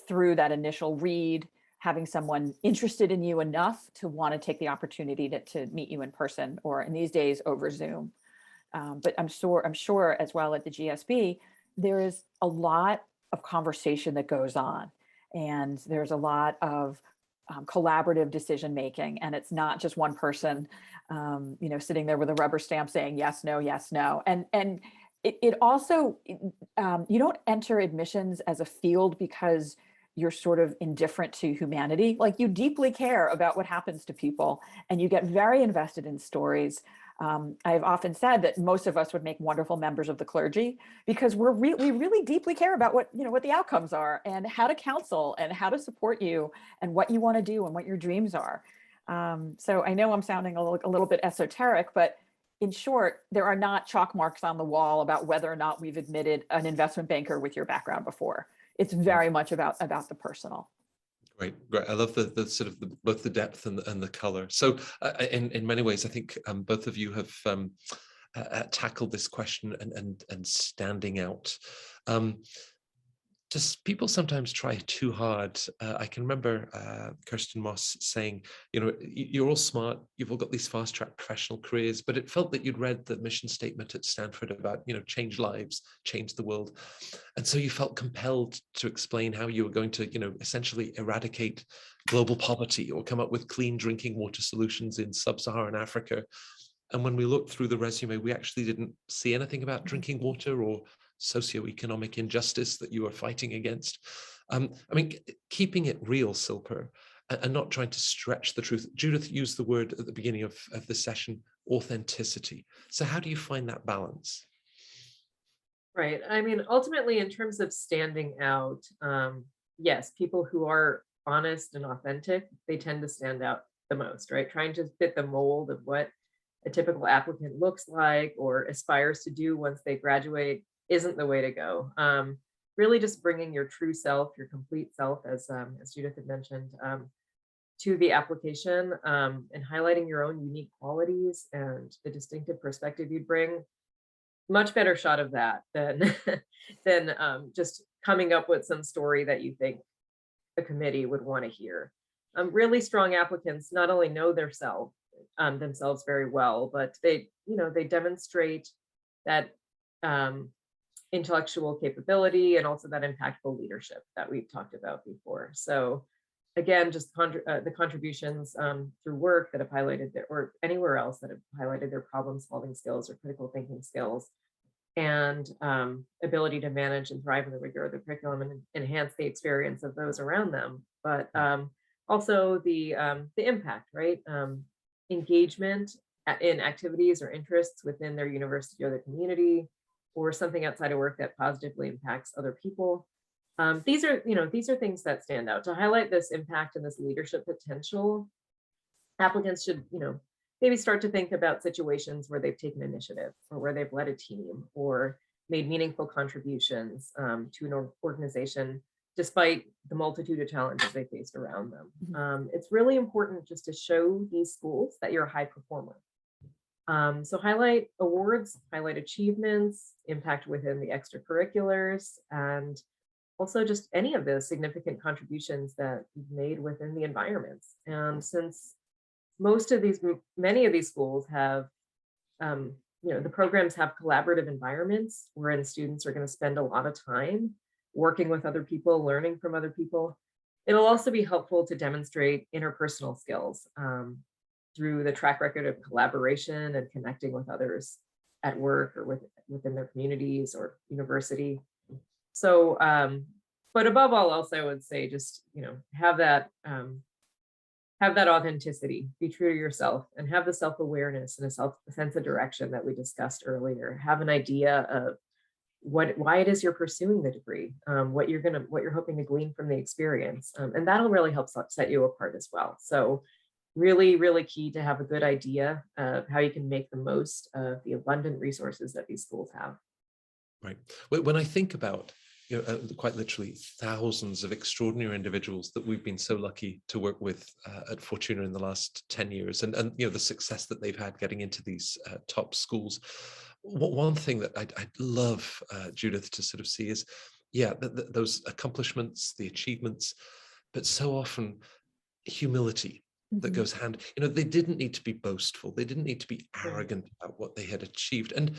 through that initial read, having someone interested in you enough to want to take the opportunity to meet you in person, or in these days over Zoom. But I'm sure as well at the GSB, there is a lot of conversation that goes on, and there's a lot of collaborative decision making, and it's not just one person, sitting there with a rubber stamp saying yes, no, yes, no. And it also, you don't enter admissions as a field because you're sort of indifferent to humanity. Like, you deeply care about what happens to people, and you get very invested in stories. I've often said that most of us would make wonderful members of the clergy, because we really deeply care about what the outcomes are, and how to counsel, and how to support you, and what you want to do, and what your dreams are. So I know I'm sounding a little bit esoteric, but in short, there are not chalk marks on the wall about whether or not we've admitted an investment banker with your background before. It's very much about the personal. Great. I love the sort of both the depth and the color. So in many ways, I think both of you have tackled this question and standing out. Just people sometimes try too hard. I can remember Kirsten Moss saying, you're all smart, you've all got these fast track professional careers, but it felt that you'd read the mission statement at Stanford about, change lives, change the world. And so you felt compelled to explain how you were going to, essentially eradicate global poverty or come up with clean drinking water solutions in sub-Saharan Africa. And when we looked through the resume, we actually didn't see anything about drinking water or socioeconomic injustice that you are fighting against. Keeping it real, Silpa, and not trying to stretch the truth. Judith used the word at the beginning of the session, authenticity. So how do you find that balance? Right. Ultimately, in terms of standing out, yes, people who are honest and authentic, they tend to stand out the most, right? Trying to fit the mold of what a typical applicant looks like or aspires to do once they graduate isn't the way to go. Really just bringing your true self, your complete self, as Judith had mentioned, to the application, and highlighting your own unique qualities and the distinctive perspective you'd bring. Much better shot of that than just coming up with some story that you think a committee would want to hear. Really strong applicants not only know themselves very well, but they demonstrate that intellectual capability and also that impactful leadership that we've talked about before. So again, just the contributions through work that have highlighted or anywhere else that have highlighted their problem solving skills or critical thinking skills, and ability to manage and thrive in the rigor of the curriculum and enhance the experience of those around them. But also the impact, right? Engagement in activities or interests within their university or their community, or something outside of work that positively impacts other people. These are things that stand out. To highlight this impact and this leadership potential, applicants should, maybe start to think about situations where they've taken initiative, or where they've led a team, or made meaningful contributions to an organization, despite the multitude of challenges they faced around them. It's really important just to show these schools that you're a high performer. So highlight awards, highlight achievements, impact within the extracurriculars, and also just any of the significant contributions that you've made within the environments. And since many of these schools have, the programs have collaborative environments wherein students are going to spend a lot of time working with other people, learning from other people. It'll also be helpful to demonstrate interpersonal skills through the track record of collaboration and connecting with others at work or within their communities or university. So, but above all else, I would say just, have that authenticity, be true to yourself, and have the self-awareness and a sense of direction that we discussed earlier. Have an idea of why it is you're pursuing the degree, what you're hoping to glean from the experience. And that'll really help set you apart as well. So really, really key to have a good idea of how you can make the most of the abundant resources that these schools have. Right. When I think about, quite literally thousands of extraordinary individuals that we've been so lucky to work with at Fortuna in the last 10 years, and the success that they've had getting into these top schools. One thing that I'd love, Judith, to sort of see is, those accomplishments, the achievements, but so often humility that goes hand, they didn't need to be boastful. They didn't need to be arrogant about what they had achieved. And,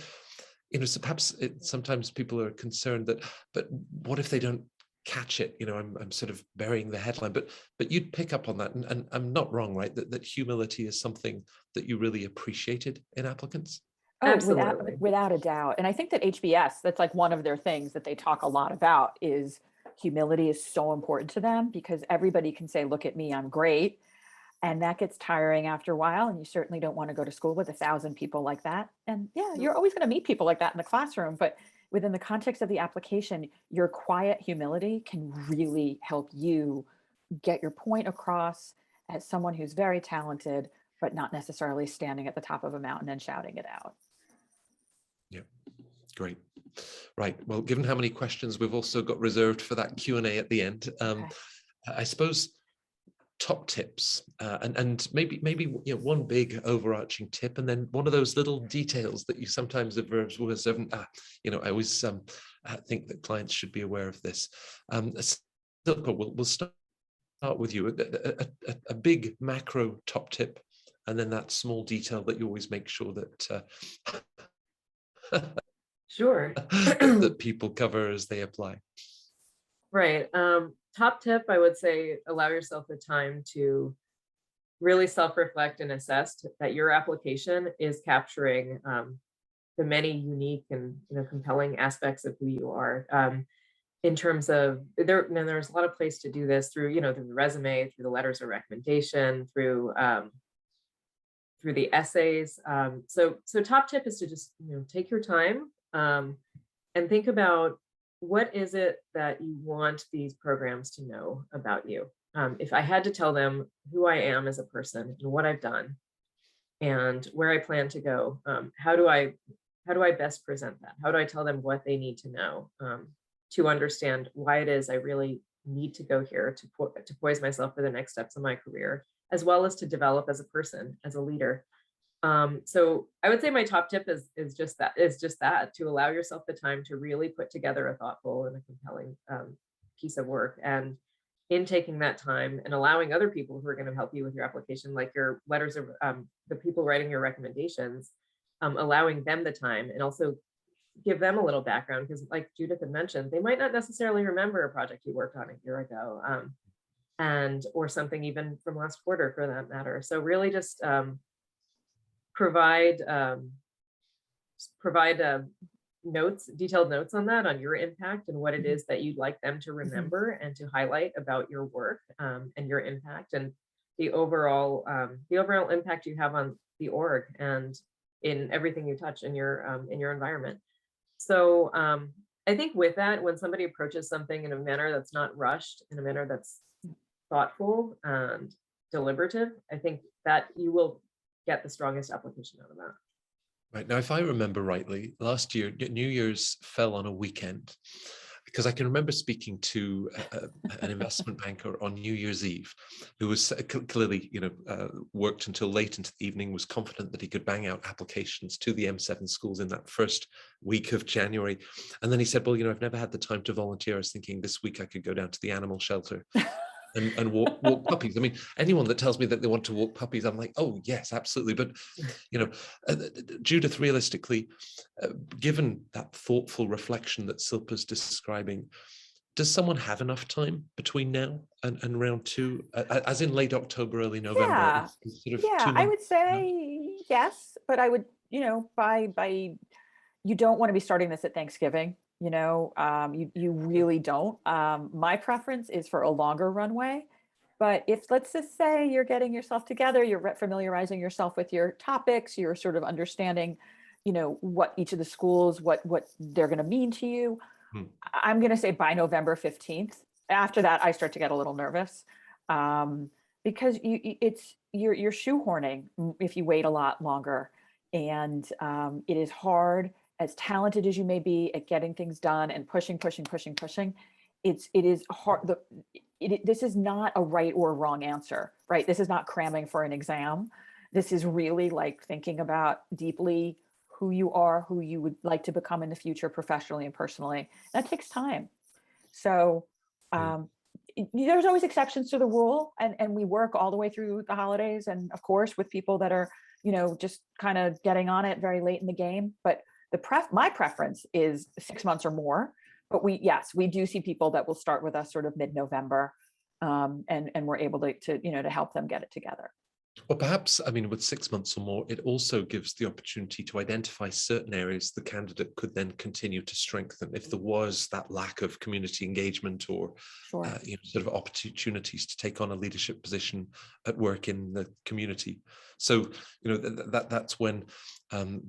so perhaps sometimes people are concerned that, but what if they don't catch it? I'm sort of burying the headline, but you'd pick up on that. And I'm not wrong, right? That humility is something that you really appreciated in applicants. Oh, Absolutely. without a doubt. And I think that HBS, that's like one of their things that they talk a lot about is humility is so important to them, because everybody can say, look at me, I'm great. And that gets tiring after a while. And you certainly don't want to go to school with 1,000 people like that. And yeah, you're always going to meet people like that in the classroom, but within the context of the application, your quiet humility can really help you get your point across as someone who's very talented, but not necessarily standing at the top of a mountain and shouting it out. Yeah, great. Right. Well, given how many questions we've also got reserved for that Q&A at the end, Okay. I suppose top tips and maybe one big overarching tip, and then one of those little details that you sometimes observe was I always think that clients should be aware of this. Silpa, we'll start with you. A big macro top tip, and then that small detail that you always make sure that Sure. that people cover as they apply. Right. Top tip, I would say, allow yourself the time to really self-reflect and assess that your application is capturing the many unique and compelling aspects of who you are. In terms of there's a lot of place to do this through through the resume, through the letters of recommendation, through the essays. So top tip is to just take your time and think about, what is it that you want these programs to know about you? If I had to tell them who I am as a person and what I've done and where I plan to go, how do I best present that? How do I tell them what they need to know to understand why it is I really need to go here to poise myself for the next steps of my career, as well as to develop as a person, as a leader? So I would say my top tip is just that, to allow yourself the time to really put together a thoughtful and a compelling piece of work. And in taking that time and allowing other people who are going to help you with your application, like your letters of the people writing your recommendations, allowing them the time and also give them a little background, because like Judith had mentioned, they might not necessarily remember a project you worked on a year ago, or something even from last quarter for that matter. So really just provide notes, detailed notes on that, on your impact and what it is that you'd like them to remember and to highlight about your work and your impact and the overall impact you have on the org and in everything you touch in your environment. So I think with that, when somebody approaches something in a manner that's not rushed, in a manner that's thoughtful and deliberative, I think that you will get the strongest application out of that. Right. Now, if I remember rightly, last year, New Year's fell on a weekend, because I can remember speaking to an investment banker on New Year's Eve, who was clearly, worked until late into the evening, was confident that he could bang out applications to the M7 schools in that first week of January. And then he said, well, I've never had the time to volunteer. I was thinking this week I could go down to the animal shelter and walk puppies. I mean, anyone that tells me that they want to walk puppies, I'm like, oh yes, absolutely. But Judith, realistically, given that thoughtful reflection that Silpa's describing, does someone have enough time between now and round two, as in late October, early November? Yeah, I would say yes, but I would, by you don't want to be starting this at Thanksgiving. You really don't. My preference is for a longer runway, but if, let's just say, you're getting yourself together, you're familiarizing yourself with your topics, you're sort of understanding, what each of the schools, what they're going to mean to you. I'm going to say by November 15th. After that, I start to get a little nervous because you're shoehorning if you wait a lot longer, and it is hard. As talented as you may be at getting things done and pushing, it is hard. This is not a right or wrong answer, right? This is not cramming for an exam. This is really like thinking about deeply who you are, who you would like to become in the future, professionally and personally. That takes time. So there's always exceptions to the rule, and we work all the way through the holidays, and of course with people that are, just kind of getting on it very late in the game. But my preference is 6 months or more. But we do see people that will start with us sort of mid-November, and we're able to help them get it together. Well, perhaps, with 6 months or more, it also gives the opportunity to identify certain areas the candidate could then continue to strengthen if there was that lack of community engagement or Sure. sort of opportunities to take on a leadership position at work in the community. So, that's when,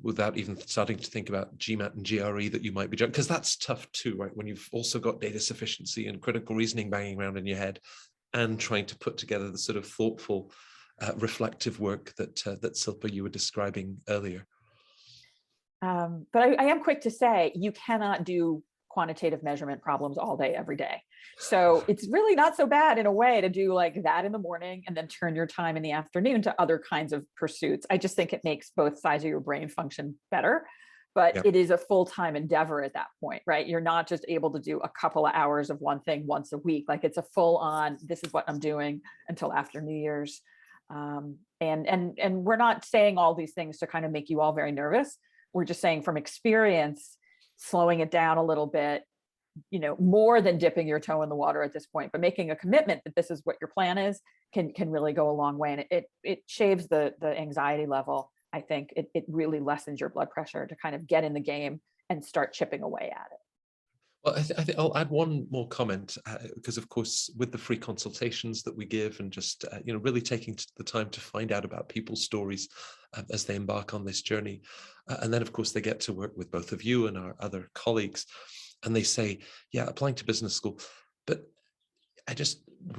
without even starting to think about GMAT and GRE that you might be, because that's tough too, right? When you've also got data sufficiency and critical reasoning banging around in your head and trying to put together the sort of thoughtful, reflective work that Silpa, you were describing earlier. But I am quick to say, you cannot do quantitative measurement problems all day, every day. So it's really not so bad in a way to do like that in the morning and then turn your time in the afternoon to other kinds of pursuits. I just think it makes both sides of your brain function better, but it is a full-time endeavor at that point, right? You're not just able to do a couple of hours of one thing once a week. Like it's a full-on, this is what I'm doing until after New Year's. And we're not saying all these things to kind of make you all very nervous. We're just saying from experience, slowing it down a little bit, more than dipping your toe in the water at this point, but making a commitment that this is what your plan is can really go a long way. And it shaves the anxiety level. I think it really lessens your blood pressure to kind of get in the game and start chipping away at it. Well, I think I'll add one more comment, because of course, with the free consultations that we give and just, really taking the time to find out about people's stories as they embark on this journey. And then, of course, they get to work with both of you and our other colleagues. And they say, yeah, applying to business school. But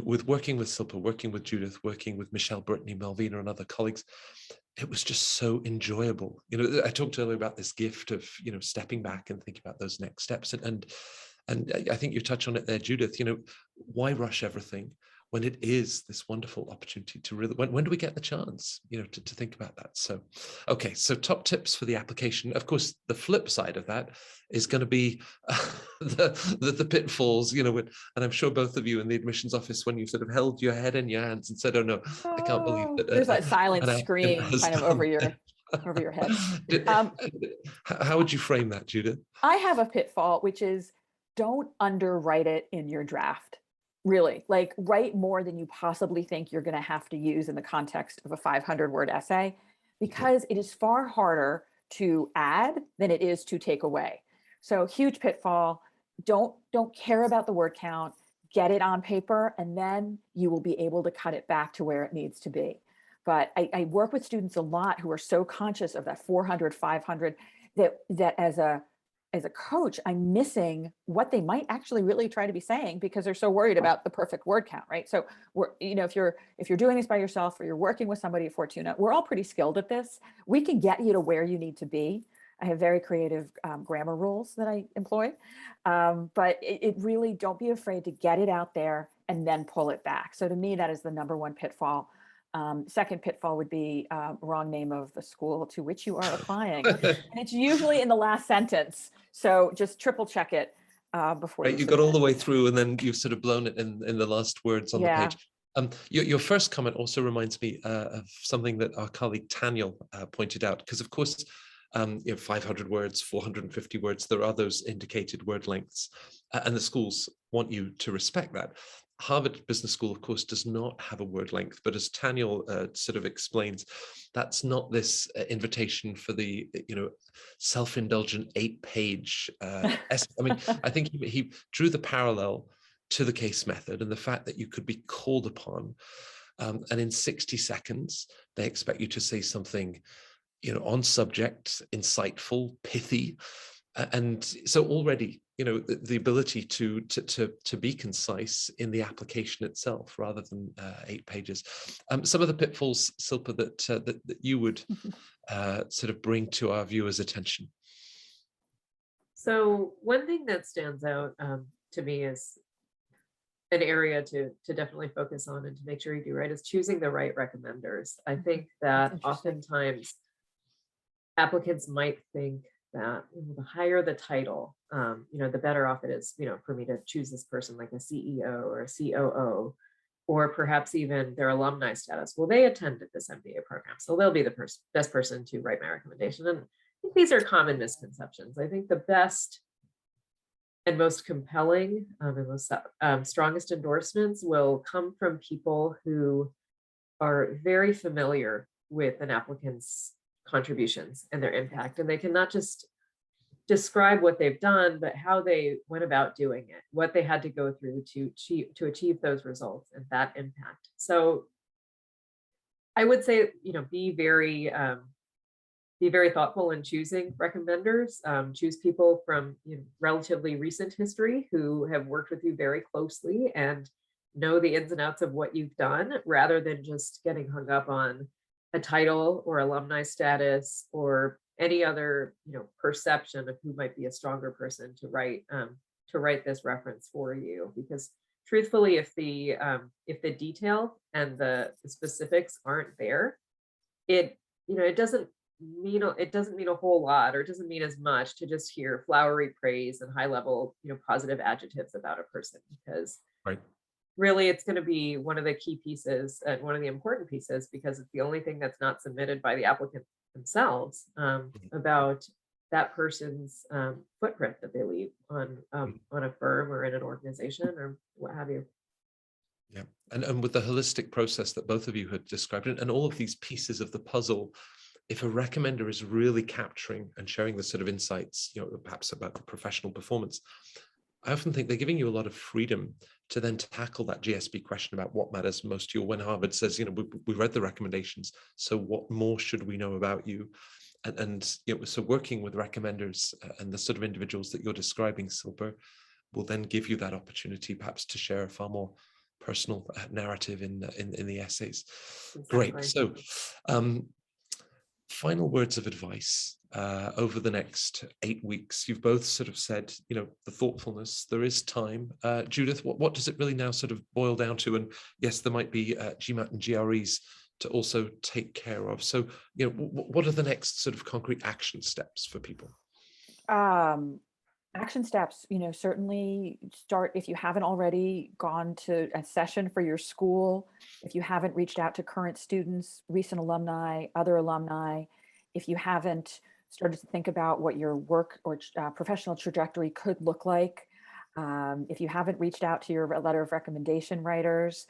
with working with Silpa, working with Judith, working with Michelle, Brittany, Malvina, and other colleagues, it was just so enjoyable. I talked earlier about this gift of, stepping back and thinking about those next steps. And I think you touch on it there, Judith, why rush everything when it is this wonderful opportunity to really, when do we get the chance, to think about that? So, okay, so top tips for the application. Of course, the flip side of that is going to be the pitfalls, and I'm sure both of you in the admissions office, when you sort of held your head in your hands and said, oh no, I can't believe that. There's that silent scream kind of over your head. How would you frame that, Judith? I have a pitfall, which is don't underwrite it in your draft. Really, like write more than you possibly think you're going to have to use in the context of a 500-word essay, because it is far harder to add than it is to take away. So huge pitfall. Don't care about the word count. Get it on paper, and then you will be able to cut it back to where it needs to be. But I work with students a lot who are so conscious of that 400, 500 that as a coach, I'm missing what they might actually really try to be saying because they're so worried about the perfect word count, right? So if you're doing this by yourself or you're working with somebody at Fortuna, we're all pretty skilled at this. We can get you to where you need to be. I have very creative grammar rules that I employ, but it really, don't be afraid to get it out there and then pull it back. So to me, that is the number one pitfall. Second pitfall would be wrong name of the school to which you are applying. And it's usually in the last sentence. So just triple check it before you got all the way through and then you've sort of blown it in the last words on the page. Your first comment also reminds me of something that our colleague Taniel pointed out, because of course, 500 words, 450 words, there are those indicated word lengths, and the schools want you to respect that. Harvard Business School, of course, does not have a word length, but as Taniel sort of explains, that's not this invitation for the self-indulgent 8-page essay. I mean, I think he drew the parallel to the case method and the fact that you could be called upon, and in 60 seconds they expect you to say something, on subject, insightful, pithy, and so already, the ability to be concise in the application itself rather than 8 pages. Some of the pitfalls, Silpa, that you would sort of bring to our viewers' attention. So one thing that stands out to me is an area to definitely focus on and to make sure you do right is choosing the right recommenders. I think that oftentimes applicants might think that the higher the title, the better off it is, for me to choose this person like a CEO or a COO, or perhaps even their alumni status. Well, they attended this MBA program, so they'll be the best person to write my recommendation. And I think these are common misconceptions. I think the best and most compelling and most strongest endorsements will come from people who are very familiar with an applicant's contributions and their impact. And they can not just describe what they've done, but how they went about doing it, what they had to go through to achieve those results and that impact. So I would say, be very thoughtful in choosing recommenders. Choose people from relatively recent history who have worked with you very closely and know the ins and outs of what you've done, rather than just getting hung up on a title or alumni status or any other perception of who might be a stronger person to write this reference for you. Because truthfully, if the detail and the specifics aren't there, it doesn't mean a whole lot, or it doesn't mean as much to just hear flowery praise and high level positive adjectives about a person, because Right. really it's going to be one of the key pieces and one of the important pieces, because it's the only thing that's not submitted by the applicant themselves about that person's footprint that they leave on a firm or in an organization or what have you. Yeah, and with the holistic process that both of you had described, and all of these pieces of the puzzle, if a recommender is really capturing and sharing the sort of insights, perhaps about the professional performance, I often think they're giving you a lot of freedom to then tackle that GSB question about what matters most to you. When Harvard says, we read the recommendations, so what more should we know about you? And so working with recommenders and the sort of individuals that you're describing, Silpa, will then give you that opportunity perhaps to share a far more personal narrative in the essays. Exactly. Great. So final words of advice over the next 8 weeks. You've both sort of said, the thoughtfulness, there is time. Judith, what does it really now sort of boil down to? And yes, there might be GMAT and GREs to also take care of. So, what are the next sort of concrete action steps for people? Action steps, certainly start, if you haven't already gone to a session for your school, if you haven't reached out to current students, recent alumni, other alumni, if you haven't started to think about what your work or professional trajectory could look like, if you haven't reached out to your letter of recommendation writers,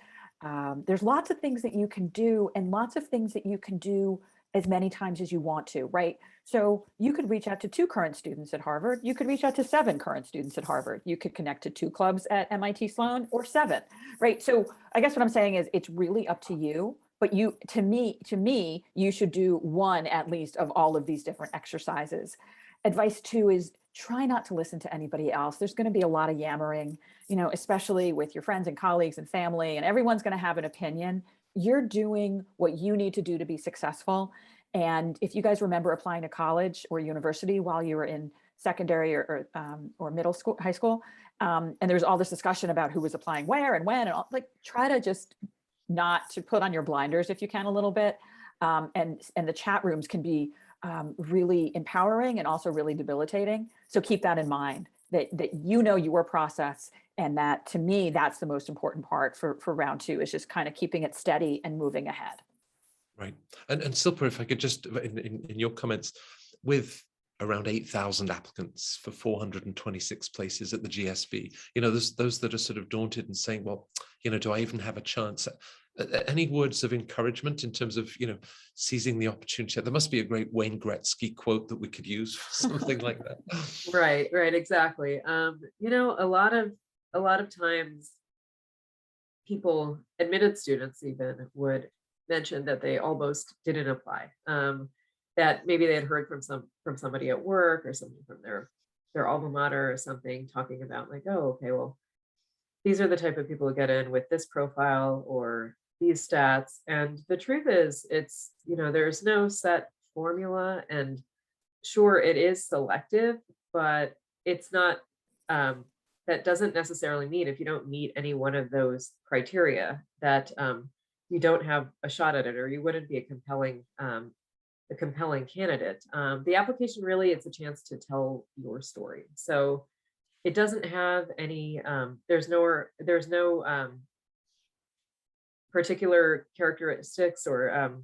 there's lots of things that you can do, and lots of things that you can do as many times as you want to, right? So you could reach out to 2 current students at Harvard. You could reach out to 7 current students at Harvard. You could connect to 2 clubs at MIT Sloan, or 7, right? So I guess what I'm saying is it's really up to you, but to me, you should do one at least of all of these different exercises. Advice 2 is try not to listen to anybody else. There's going to be a lot of yammering, especially with your friends and colleagues and family, and everyone's going to have an opinion. You're doing what you need to do to be successful. And if you guys remember applying to college or university while you were in secondary or middle school, high school, and there's all this discussion about who was applying where and when, and all, try to just not to put on your blinders if you can a little bit. And the chat rooms can be really empowering and also really debilitating. So keep that in mind, that your process. And that, to me, that's the most important part for round 2, is just kind of keeping it steady and moving ahead. Right. And Silpa, if I could just, in your comments, with around 8,000 applicants for 426 places at the GSB, there's those that are sort of daunted and saying, well, do I even have a chance? Any words of encouragement in terms of, seizing the opportunity? There must be a great Wayne Gretzky quote that we could use for something like that. Right, exactly. A lot of times people, admitted students even, would mention that they almost didn't apply, that maybe they had heard from somebody at work or somebody from their alma mater or something, talking about like, oh, okay, well, these are the type of people who get in with this profile or these stats. And the truth is, it's, there's no set formula, and sure, it is selective, but it's not, that doesn't necessarily mean if you don't meet any one of those criteria that you don't have a shot at it, or you wouldn't be a compelling a compelling candidate. The application really, it's a chance to tell your story. So it doesn't have any, there's no particular characteristics or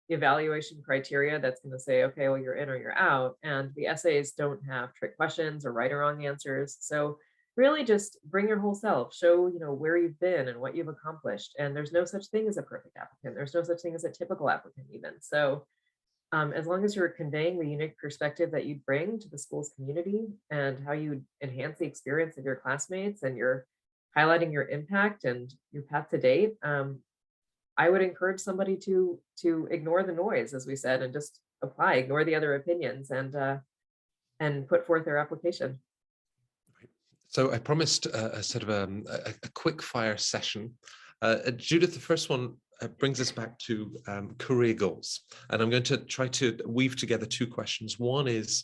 evaluation criteria that's going to say, okay, well, you're in or you're out. And the essays don't have trick questions or right or wrong answers. So really just bring your whole self, show, where you've been and what you've accomplished. And there's no such thing as a perfect applicant. There's no such thing as a typical applicant even. So as long as you're conveying the unique perspective that you bring to the school's community and how you enhance the experience of your classmates and you're highlighting your impact and your path to date, I would encourage somebody to ignore the noise, as we said, and just apply, ignore the other opinions, and put forth their application. So I promised a sort of a quick fire session. Judith, the first one brings us back to career goals. And I'm going to try to weave together two questions. One is,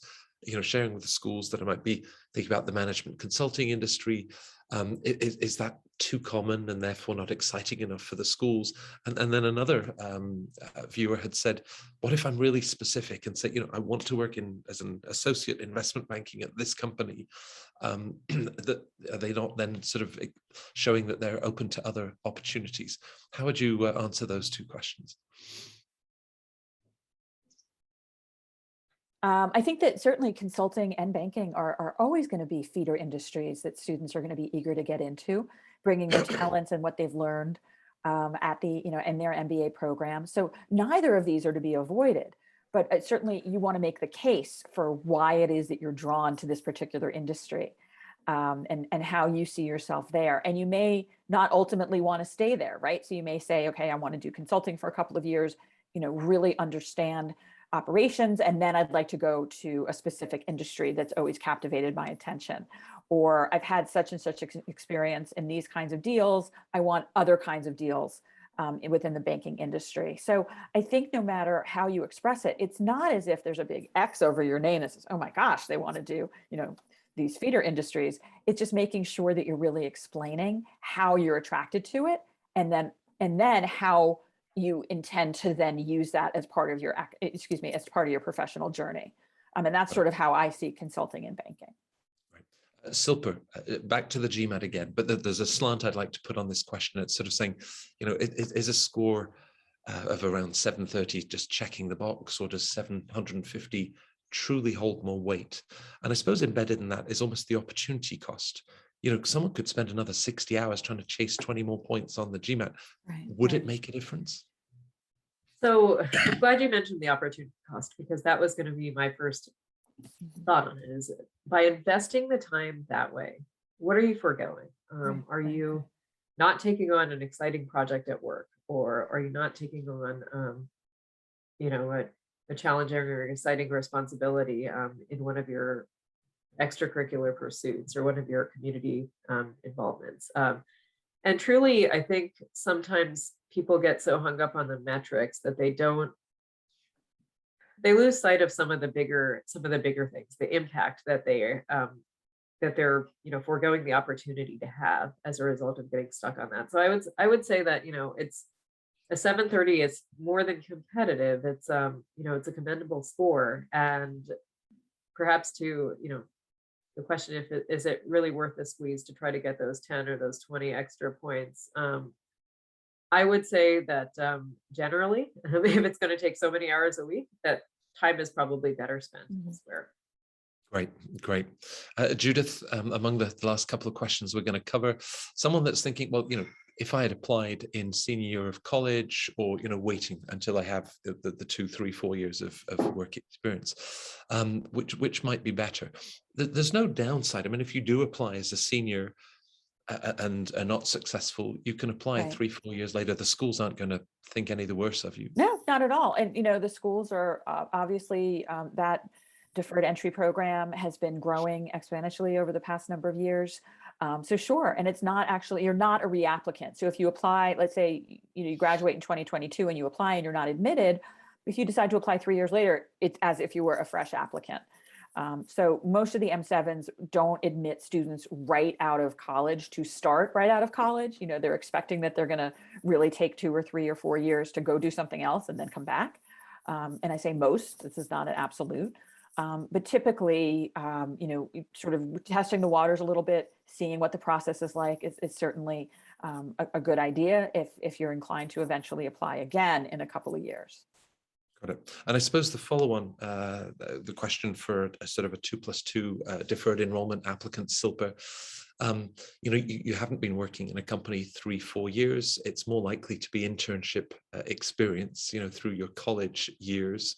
sharing with the schools that I might be thinking about the management consulting industry. Is that too common and therefore not exciting enough for the schools? And then another viewer had said, what if I'm really specific and say, I want to work as an associate investment banking at this company? That are they not then sort of showing that they're open to other opportunities? How would you answer those two questions? I think that certainly consulting and banking are always going to be feeder industries that students are going to be eager to get into, bringing their talents and what they've learned at the, in their MBA program. So neither of these are to be avoided, but certainly you want to make the case for why it is that you're drawn to this particular industry and how you see yourself there. And you may not ultimately want to stay there, right? So you may say, okay, I want to do consulting for a couple of years, really understand operations, and then I'd like to go to a specific industry that's always captivated my attention. Or I've had such and such experience in these kinds of deals, I want other kinds of deals within the banking industry. So I think no matter how you express it, it's not as if there's a big X over your name that says, oh my gosh, they want to do, these feeder industries. It's just making sure that you're really explaining how you're attracted to it, and then how you intend to then use that as part of your, as part of your professional journey. And that's sort of how I see consulting and banking. Right. Silpa, back to the GMAT again, but there's a slant I'd like to put on this question. It's sort of saying, is a score of around 730 just checking the box, or does 750 truly hold more weight? And I suppose embedded in that is almost the opportunity cost. Someone could spend another 60 hours trying to chase 20 more points on the GMAT. Right, Would it make a difference? So I'm glad you mentioned the opportunity cost, because that was going to be my first thought on it. Is by investing the time that way, what are you foregoing? Are you not taking on an exciting project at work, or are you not taking on, a challenging or exciting responsibility in one of your extracurricular pursuits or one of your community involvements? And truly, I think sometimes people get so hung up on the metrics that they lose sight of some of the bigger things, the impact that they're foregoing the opportunity to have as a result of getting stuck on that. So I would say that, it's a 730 is more than competitive. It's it's a commendable score, and perhaps to, the question is it really worth the squeeze to try to get those 10 or those 20 extra points? I would say that generally, if it's going to take so many hours a week, that time is probably better spent elsewhere. Great. Judith, among the last couple of questions we're going to cover, someone that's thinking, well, if I had applied in senior year of college, or, waiting until I have the 2, 3, 4 years of work experience, which might be better. There's no downside. I mean, if you do apply as a senior and are not successful, you can apply 3, 4 years later. The schools aren't going to think any the worse of you. No, not at all. And, the schools are obviously that deferred entry program has been growing exponentially over the past number of years. So sure. And it's not actually, you're not a reapplicant. So if you apply, let's say, you graduate in 2022 and you apply and you're not admitted, if you decide to apply 3 years later, it's as if you were a fresh applicant. So most of the M7s don't admit students right out of college to start right out of college. They're expecting that they're going to really take 2 or 3 or 4 years to go do something else and then come back. And I say most, this is not an absolute. But typically, sort of testing the waters a little bit, seeing what the process is like is certainly a good idea if you're inclined to eventually apply again in a couple of years. Got it. And I suppose the follow-on, the question for a sort of a 2+2 deferred enrollment applicant, Silpa, you haven't been working in a company 3-4 years. It's more likely to be internship experience, through your college years.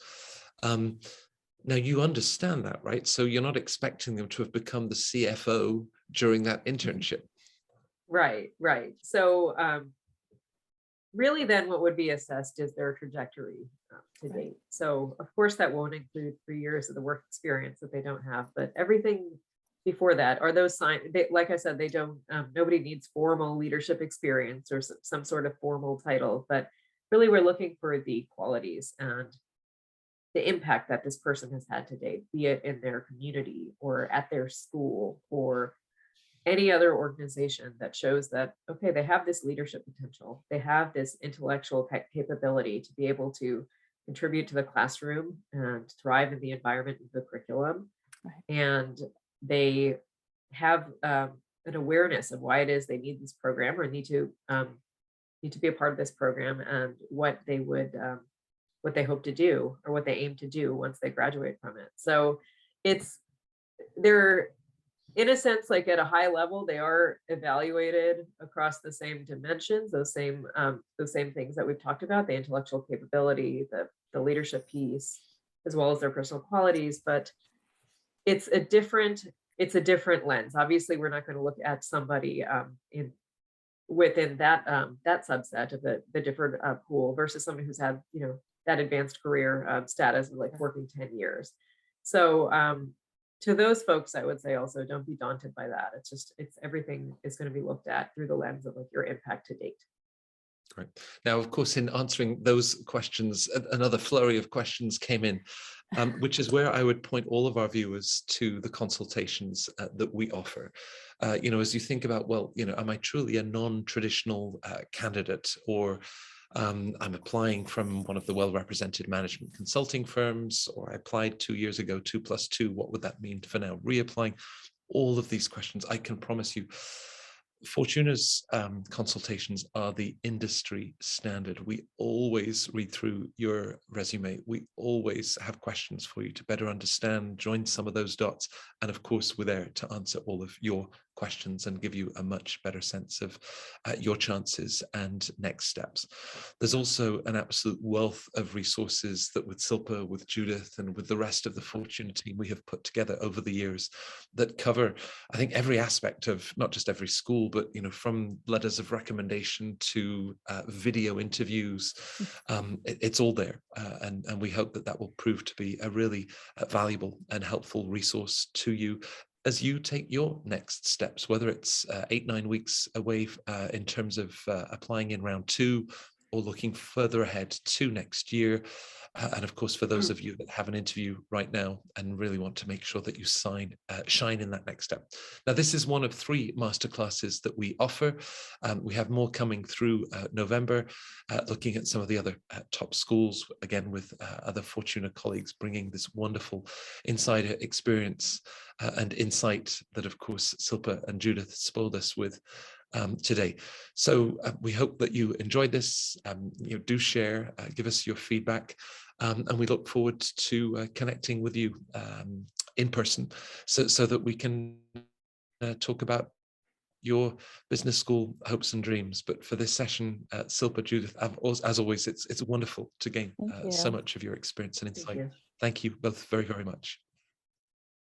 Now you understand that, right? So you're not expecting them to have become the CFO during that internship. Right. So really then what would be assessed is their trajectory to date. So of course that won't include 3 years of the work experience that they don't have, but everything before that are those signs. Like I said, they don't, nobody needs formal leadership experience or some sort of formal title, but really we're looking for the qualities and the impact that this person has had to date, be it in their community or at their school or any other organization that shows that, okay, they have this leadership potential, they have this intellectual capability to be able to contribute to the classroom and thrive in the environment of the curriculum. Right. And they have an awareness of why it is they need this program or need to be a part of this program and what they would what they hope to do or what they aim to do once they graduate from it. So they're in a sense, like at a high level, they are evaluated across the same dimensions, those same things that we've talked about, the intellectual capability, the leadership piece, as well as their personal qualities, but it's a different lens. Obviously, we're not going to look at somebody within that subset of the deferred pool versus somebody who's had, that advanced career status of like working 10 years. So to those folks, I would say also don't be daunted by that. It's everything is going to be looked at through the lens of like your impact to date. Great. Now, of course, in answering those questions, another flurry of questions came in, which is where I would point all of our viewers to the consultations that we offer. As you think about, well, am I truly a non-traditional candidate, or I'm applying from one of the well-represented management consulting firms, or I applied 2 years ago, 2+2, what would that mean for now reapplying? All of these questions, I can promise you, Fortuna's consultations are the industry standard. We always read through your resume. We always have questions for you to better understand, join some of those dots. And of course, we're there to answer all of your questions and give you a much better sense of your chances and next steps. There's also an absolute wealth of resources that with Silpa, with Judith, and with the rest of the Fortuna team we have put together over the years that cover, I think, every aspect of not just every school, but from letters of recommendation to video interviews. It's all there, and we hope that will prove to be a really valuable and helpful resource to you as you take your next steps, whether it's 8-9 weeks away in terms of applying in round 2 or looking further ahead to next year. And of course, for those of you that have an interview right now and really want to make sure that you shine in that next step. Now, this is one of 3 masterclasses that we offer. We have more coming through November, looking at some of the other top schools, again, with other Fortuna colleagues bringing this wonderful insider experience and insight that, of course, Silpa and Judith spoiled us with today. So we hope that you enjoyed this. Do share, give us your feedback, and we look forward to connecting with you in person so that we can talk about your business school hopes and dreams. But for this session, Silpa, Judith, as always, it's wonderful to gain so much of your experience and insight. Thank you both very, very much.